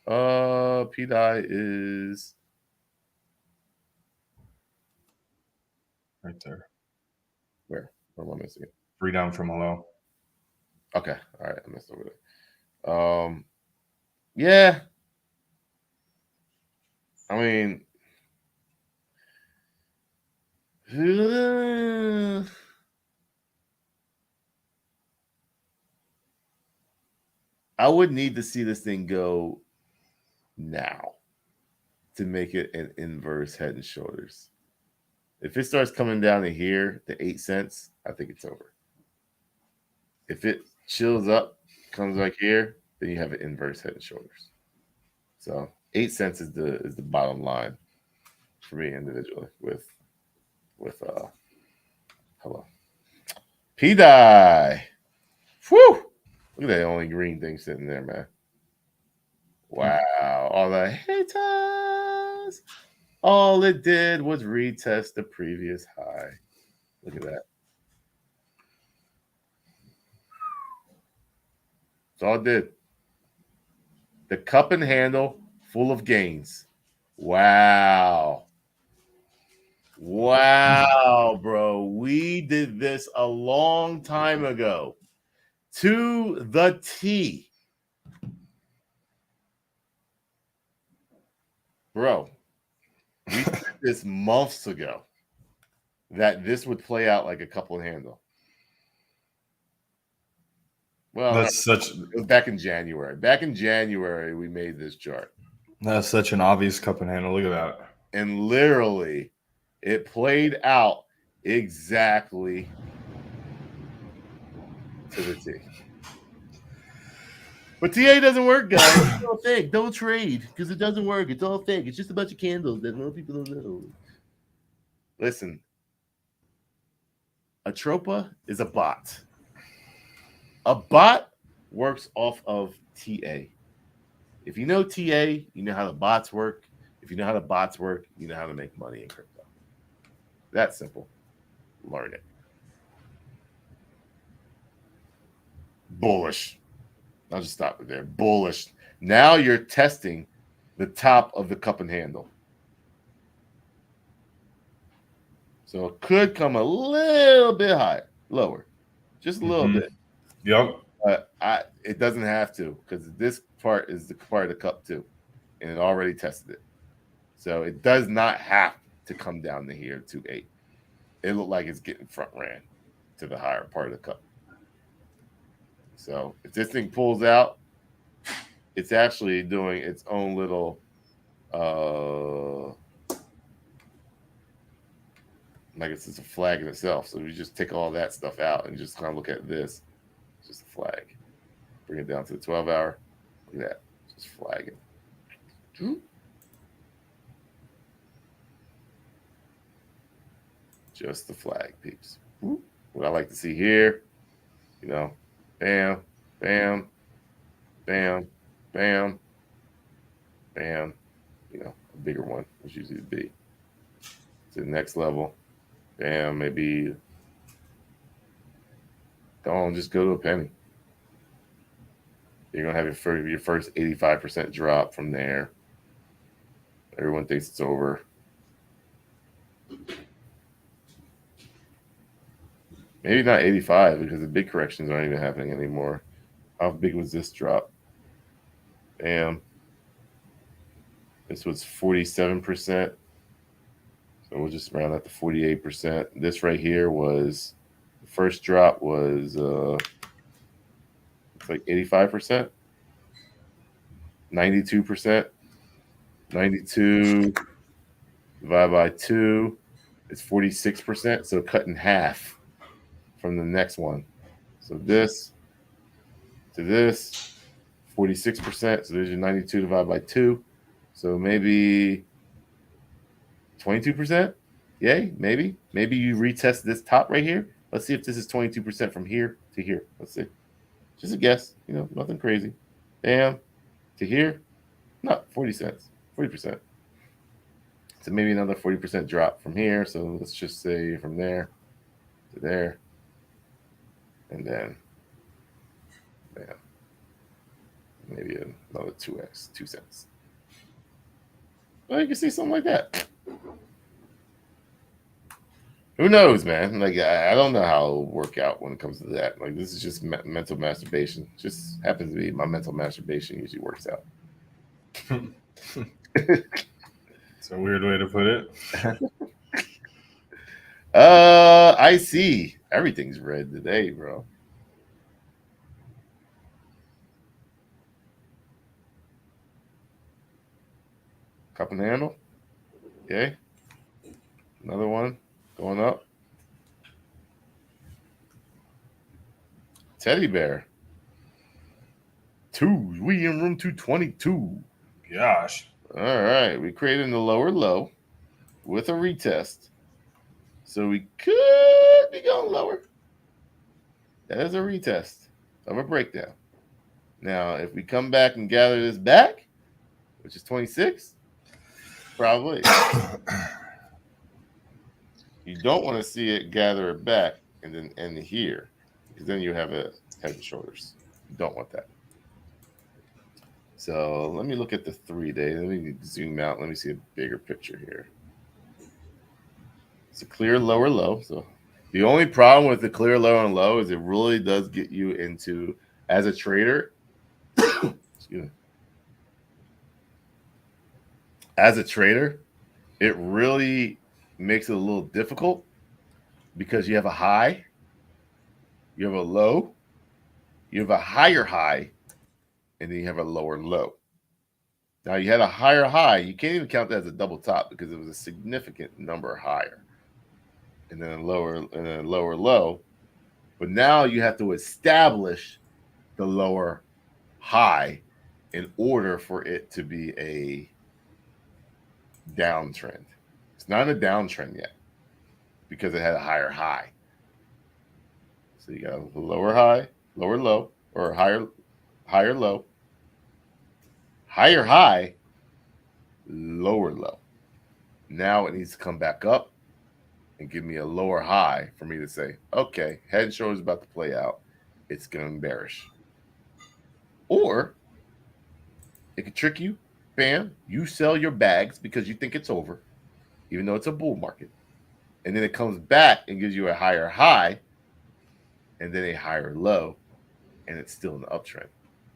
pDAI is Right there. where? Where am I missing it? 3 down from hello. Okay, all right, I missed over there. Yeah. I mean, I would need to see this thing go now to make it an inverse head and shoulders. If it starts coming down to here, the 8 cents, I think it's over. If it chills up, comes like here, then you have an inverse head and shoulders. So 8 cents is the bottom line for me individually with hello. pDAI. Whew! Look at that only green thing sitting there, man. Wow. All the haters. All it did was retest the previous high. Look at that. That's all it did. The cup and handle full of gains. Wow. Wow, bro. We did this a long time ago. To the T. Bro, we did this months ago that this would play out like a couple handle. Well, That's such it was back in January. Back in January, we made this chart. That's such an obvious cup and handle. Look at that. And literally, it played out exactly to the T. But TA doesn't work, guys. It's all fake. Don't trade because it doesn't work. It's all fake. It's just a bunch of candles that most people don't know. Listen, a tropa is a bot. A bot works off of TA. If you know TA, you know how the bots work. If you know how the bots work, you know how to make money in crypto. That simple. Learn it. Bullish. I'll just stop it there. Bullish. Now you're testing the top of the cup and handle. So it could come a little bit higher, lower, just a little bit. Yep. But it doesn't have to because this part is the part of the cup too, and it already tested it. So it does not have to come down to here to 8. It looked like it's getting front ran to the higher part of the cup. So if this thing pulls out, it's actually doing its own little like it's just a flag in itself. So we just take all that stuff out and just kind of look at this. It's just a flag. Bring it down to the 12-hour. Look at that. Just flagging. Just the flag, peeps. What I like to see here, you know, bam, bam, bam, bam, bam. You know, a bigger one, which usually would be to the next level. Bam, maybe don't just go to a penny. You're gonna have your first 85% drop from there. Everyone thinks it's over. Maybe not 85 because the big corrections aren't even happening anymore. How big was this drop? Bam. This was 47%. So we'll just round that to 48%. This right here was the first drop was it's like 85%, 92%, 92 divided by 2 is 46%. So cut in half from the next one. So this to this, 46%. So there's your 92 divided by 2. So maybe 22%. Yay, maybe. Maybe you retest this top right here. Let's see if this is 22% from here to here. Let's see. Just a guess. Nothing crazy. Bam. To here. Not 40 cents. 40%. So maybe another 40% drop from here. So let's just say from there to there. And then bam. Maybe another 2x, 2 cents. Well, you can see something like that. Who knows, man? Like, I don't know how it'll work out when it comes to that. Like, this is just mental masturbation. Just happens to be my mental masturbation usually works out. It's a weird way to put it. I see. Everything's red today, bro. Cup and handle. Okay. Another one going up. Teddy bear. 2. We in room 222. Gosh. All right. We created a lower low with a retest. So we could be going lower. That is a retest of a breakdown. Now, if we come back and gather this back, which is 26, probably. You don't want to see it gather it back and then end here, because then you have a head and shoulders. You don't want that. So let me look at the 3-day. Let me zoom out. Let me see a bigger picture here. It's a clear lower low. So the only problem with the clear low and low is it really does get you into, as a trader, excuse me. As a trader, it really makes it a little difficult because you have a high, you have a low, you have a higher high, and then you have a lower low. Now you had a higher high. You can't even count that as a double top because it was a significant number higher. And then a lower low. But now you have to establish the lower high in order for it to be a downtrend. It's not a downtrend yet because it had a higher high. So you got a lower high, lower low, or higher low, higher high, lower low. Now it needs to come back up and give me a lower high for me to say, okay, head and shoulders about to play out. It's going to bearish. Or it could trick you. Bam, you sell your bags because you think it's over, even though it's a bull market. And then it comes back and gives you a higher high and then a higher low, and it's still an uptrend.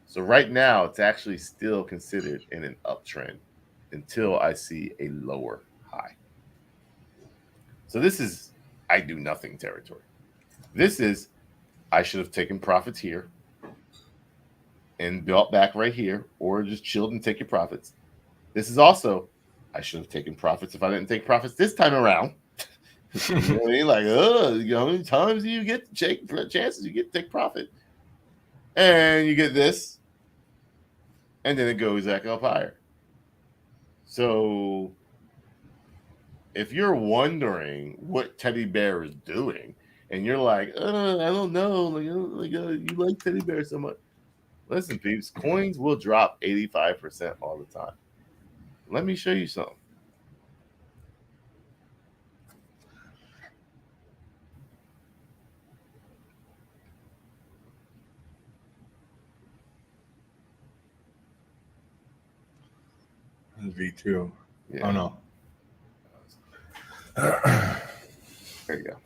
So right now, it's actually still considered in an uptrend until I see a lower high. So this is I do nothing territory. This is I should have taken profits here and built back right here, or just chilled and take your profits. This is also I should have taken profits if I didn't take profits this time around. You know what I mean? Like, how many times do you get to take chances you get to take profit? And you get this, and then it goes back up higher. So if you're wondering what Teddy Bear is doing, and you're like, I don't know, you like Teddy Bear so much. Listen, peeps, coins will drop 85% all the time. Let me show you something. V2. Yeah. Oh no. There you go.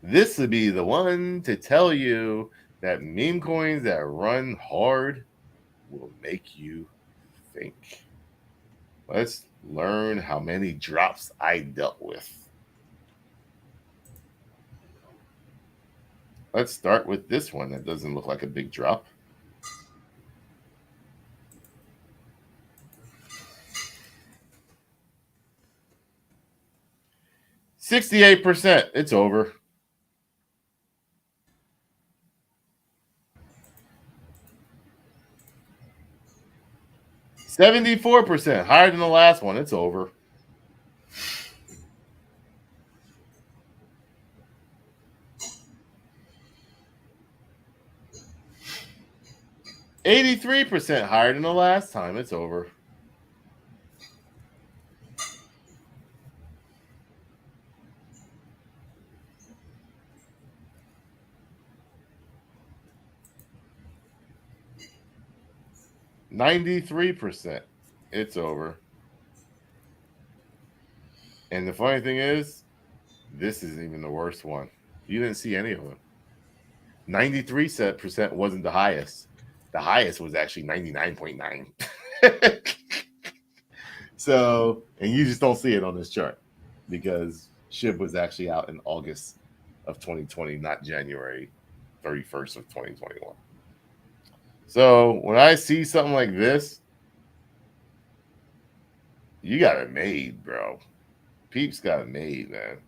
This would be the one to tell you that meme coins that run hard will make you think. Let's learn how many drops I dealt with. Let's start with this one that doesn't look like a big drop. %. It's over. %, higher than the last one. It's over. %, higher than the last time. It's over. %. It's over. And the funny thing is, this isn't even the worst one. You didn't see any of them. 93% wasn't the highest. The highest was actually 99.9. So, and you just don't see it on this chart because SHIB was actually out in August of 2020, not January 31st of 2021. So when I see something like this, you got it made, bro. Peeps got it made, man.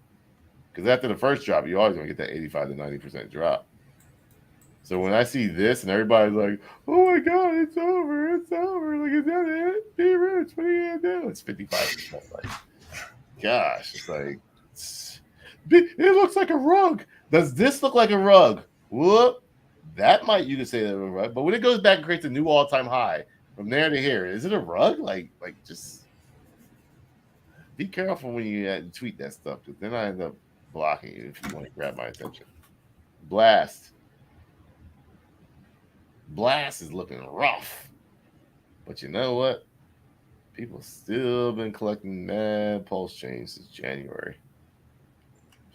Because after the first drop, you always want to get that 85 to 90% drop. So when I see this and everybody's like, oh my God, it's over. It's over. Like, is that it? Be rich. What are you going to do? It's 55%. Like, gosh, it's like, it looks like a rug. Does this look like a rug? Whoop. That might, you could say that a rug. But when it goes back and creates a new all-time high from there to here, is it a rug? Like just be careful when you tweet that stuff because then I end up blocking you if you want to grab my attention. Blast is looking rough. But you know what? People still been collecting mad Pulsechain since January.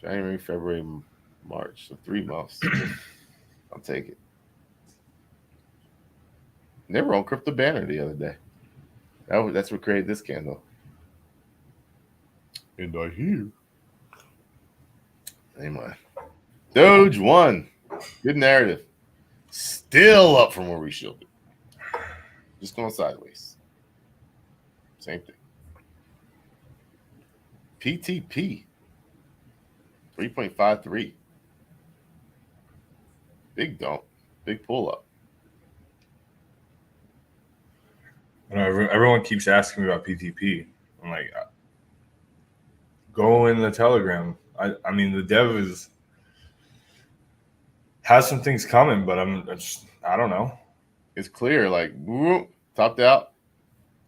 January, February, March. So 3 months. I'll take it. They were on Crypto Banner the other day. That's what created this candle. And I hear. Anyway. Doge 1. Good narrative. Still up from where we should be. Just going sideways. Same thing. PTP. 3.53. Big dump. Big pull up. I know everyone keeps asking me about PTP. I'm like, go in the Telegram. I mean, the dev has some things coming, but I don't know. It's clear, like, whoop, topped out.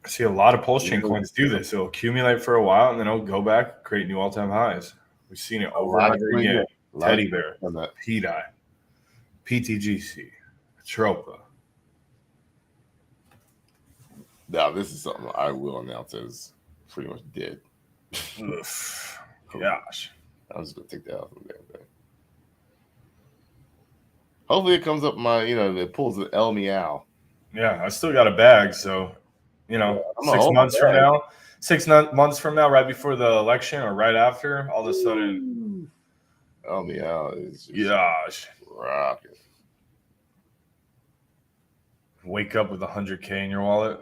I see a lot of Pulsechain coins do this. It'll accumulate for a while, and then it'll go back, create new all-time highs. We've seen it over and over again. Teddybear, pDAI, PTGC, Tropa. Now, this is something I will announce as pretty much dead. Gosh. I'm just going to take that out of the damn thing. Hopefully it comes up it pulls the L meow. Yeah, I still got a bag, so, 6 months from now, 6 months from now, right before the election or right after, all of a sudden. L meow is just gosh. rocking. Wake up with $100K in your wallet.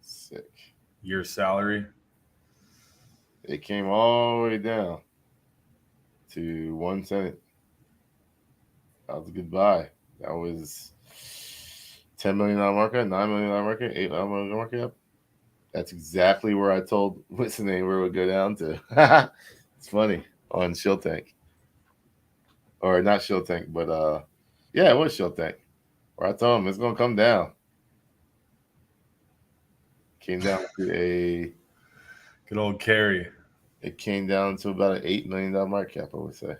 Sick. Year's salary. It came all the way down to 1 cent. That was a good buy. That was $10 million market, $9 million market, $8 million market. That's exactly where I told what's the name where it would go down to. It's funny on Shill Tank, or not Shill Tank, but yeah, it was Shill Tank. Where I told him it's gonna come down. Came down to a good old carry. It came down to about an $8 million market cap, I would say.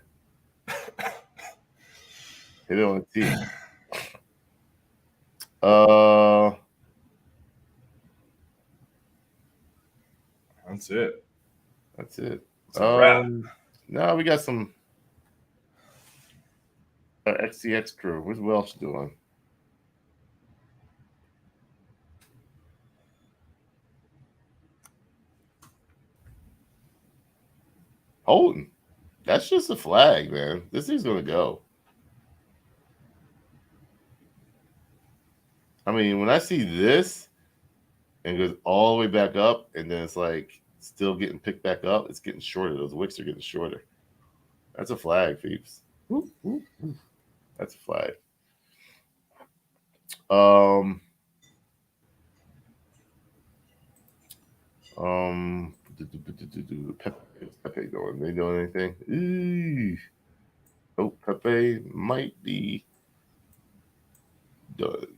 Hit it on the T. That's it. That's it. It's a wrap. No, we got some XTX crew. What's Welsh doing? Holding. That's just a flag, man. This thing's gonna go. I mean, when I see this and it goes all the way back up, and then it's like still getting picked back up, it's getting shorter. Those wicks are getting shorter. That's a flag, peeps. That's a flag. Pepe doing? They doing anything? Eee. Oh, Pepe might be done.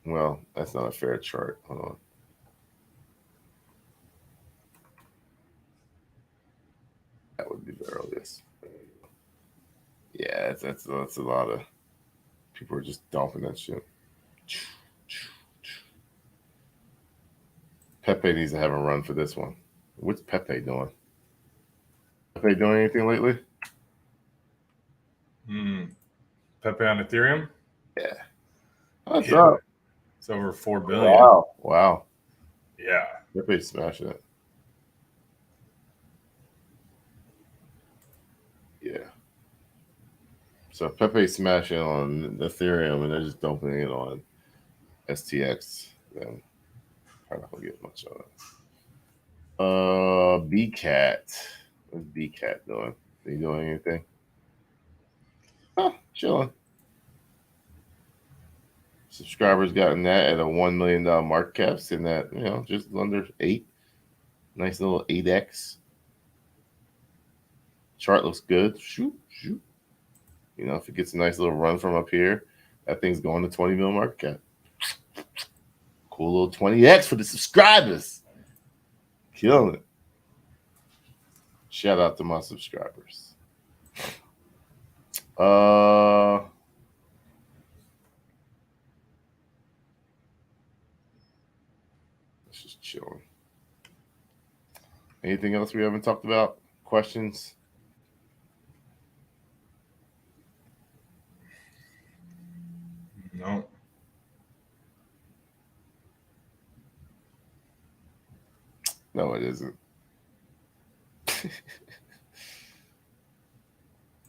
Well, that's not a fair chart. Hold on. That would be the earliest. Yeah, that's a lot of people are just dumping that shit. Pepe needs to have a run for this one. What's Pepe doing? Pepe doing anything lately? Pepe on Ethereum? Yeah. What's up? It's over 4 billion. Wow. Yeah. Pepe smashing it. Yeah. So Pepe smashing on Ethereum and they're just dumping it on STX. Then I'm not gonna get much of it. BCat. What's BCat doing? Are you doing anything? Oh, chilling. Subscribers gotten that at a $1 million market cap, sitting at just under 8. Nice little 8x. Chart looks good. Shoot. If it gets a nice little run from up here, that thing's going to 20 mil market cap. Cool little 20x for the subscribers. Killing it. Shout out to my subscribers. Let's just chilling. Anything else we haven't talked about? Questions? No. No, it isn't.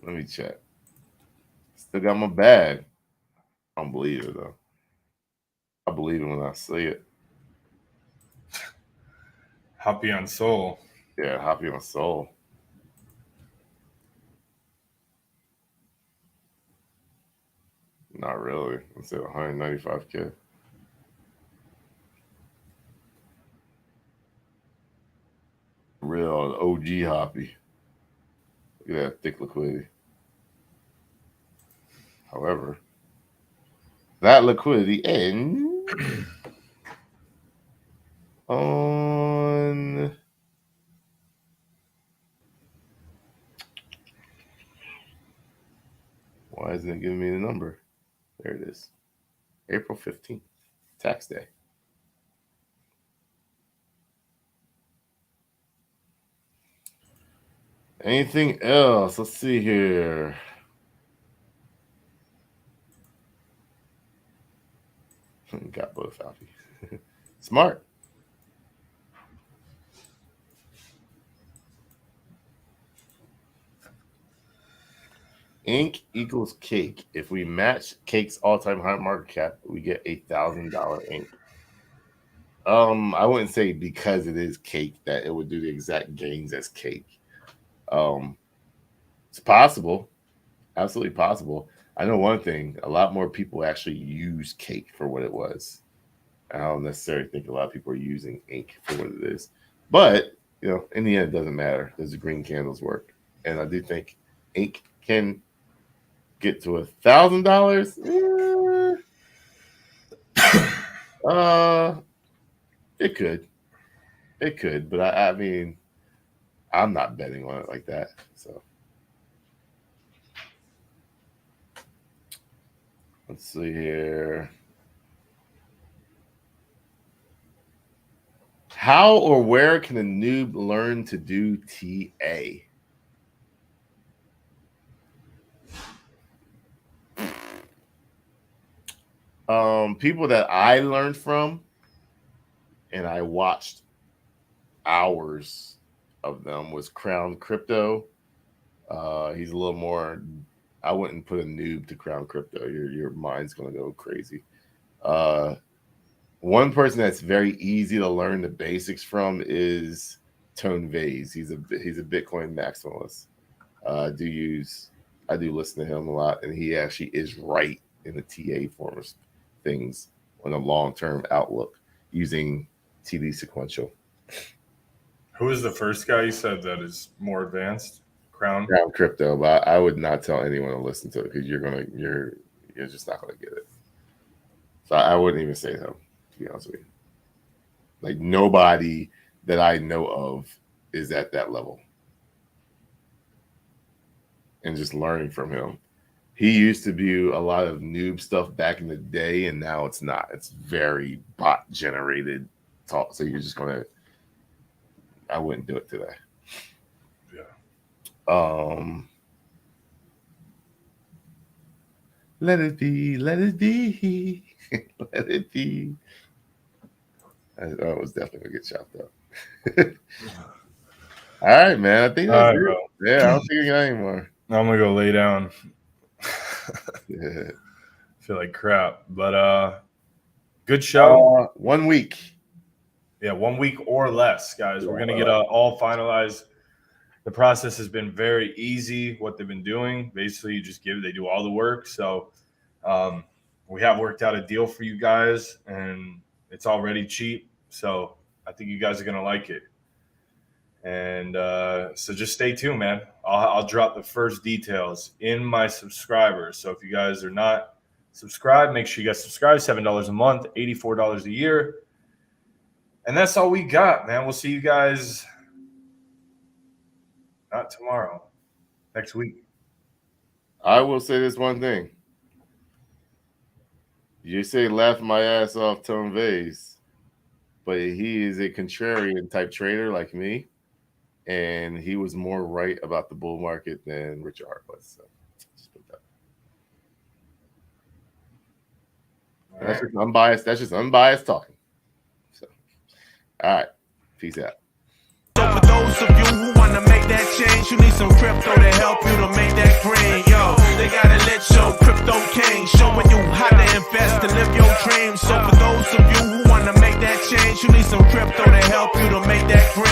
Let me check. Still got my bag. I don't believe it, though. I believe it when I see it. Happy on Soul. Yeah, happy on Soul. Not really. It's at 195K. Real OG hoppy. Look at that thick liquidity. However, that liquidity ends on why isn't it giving me the number? There it is. April 15th, tax day. Anything else? Let's see here. Got both happy. Smart. Ink equals cake. If we match cake's all-time high market cap, we get $1,000 ink. I wouldn't say because it is cake that it would do the exact gains as cake. It's possible, absolutely possible. I know one thing: a lot more people actually use cake for what it was. I don't necessarily think a lot of people are using ink for what it is, but in the end, it doesn't matter. Does the green candles work? And I do think ink can get to $1,000. It could, but I mean, I'm not betting on it like that. So let's see here. How or where can a noob learn to do TA? People that I learned from, and I watched hours of them, was Crown Crypto. He's a little more. I wouldn't put a noob to Crown Crypto. Your mind's gonna go crazy. One person that's very easy to learn the basics from is Tone Vase. He's a Bitcoin maximalist. I do listen to him a lot, and he actually is right in the TA form of things on a long-term outlook using TD sequential. Who is the first guy you said that is more advanced? Crown Crypto, but I would not tell anyone to listen to it because you're just not gonna get it. So I wouldn't even say him, to be honest with you. Like, nobody that I know of is at that level. And just learning from him. He used to do a lot of noob stuff back in the day, and now it's not. It's very bot generated talk. So you're just gonna. I wouldn't do it today. Yeah. Let it be, let it be, let it be. That was definitely gonna get chopped up. All right, man. I think that's it. Yeah, I don't think we got any more. I'm gonna go lay down. Yeah. Feel like crap, but good show. 1 week. Yeah, 1 week or less, guys. We're gonna get all finalized. The process has been very easy. What they've been doing, basically, you just they do all the work. So we have worked out a deal for you guys, and it's already cheap. So I think you guys are gonna like it. And so just stay tuned, man. I'll drop the first details in my subscribers. So if you guys are not subscribed, make sure you guys subscribe. $7 a month, $84 a year. And that's all we got, man. We'll see you guys not tomorrow, next week. I will say this one thing. You say laugh my ass off Tone Vase, but he is a contrarian type trader like me. And he was more right about the bull market than Richard Hart was. So just put that. That's just unbiased. That's just unbiased talking. So, all right, peace out. So for those of you who want to make that change, you need some crypto to help you to make that green. Yo, they gotta let your crypto king showing you how to invest and live your dreams. So for those of you who want to make that change, you need some crypto to help you to make that green.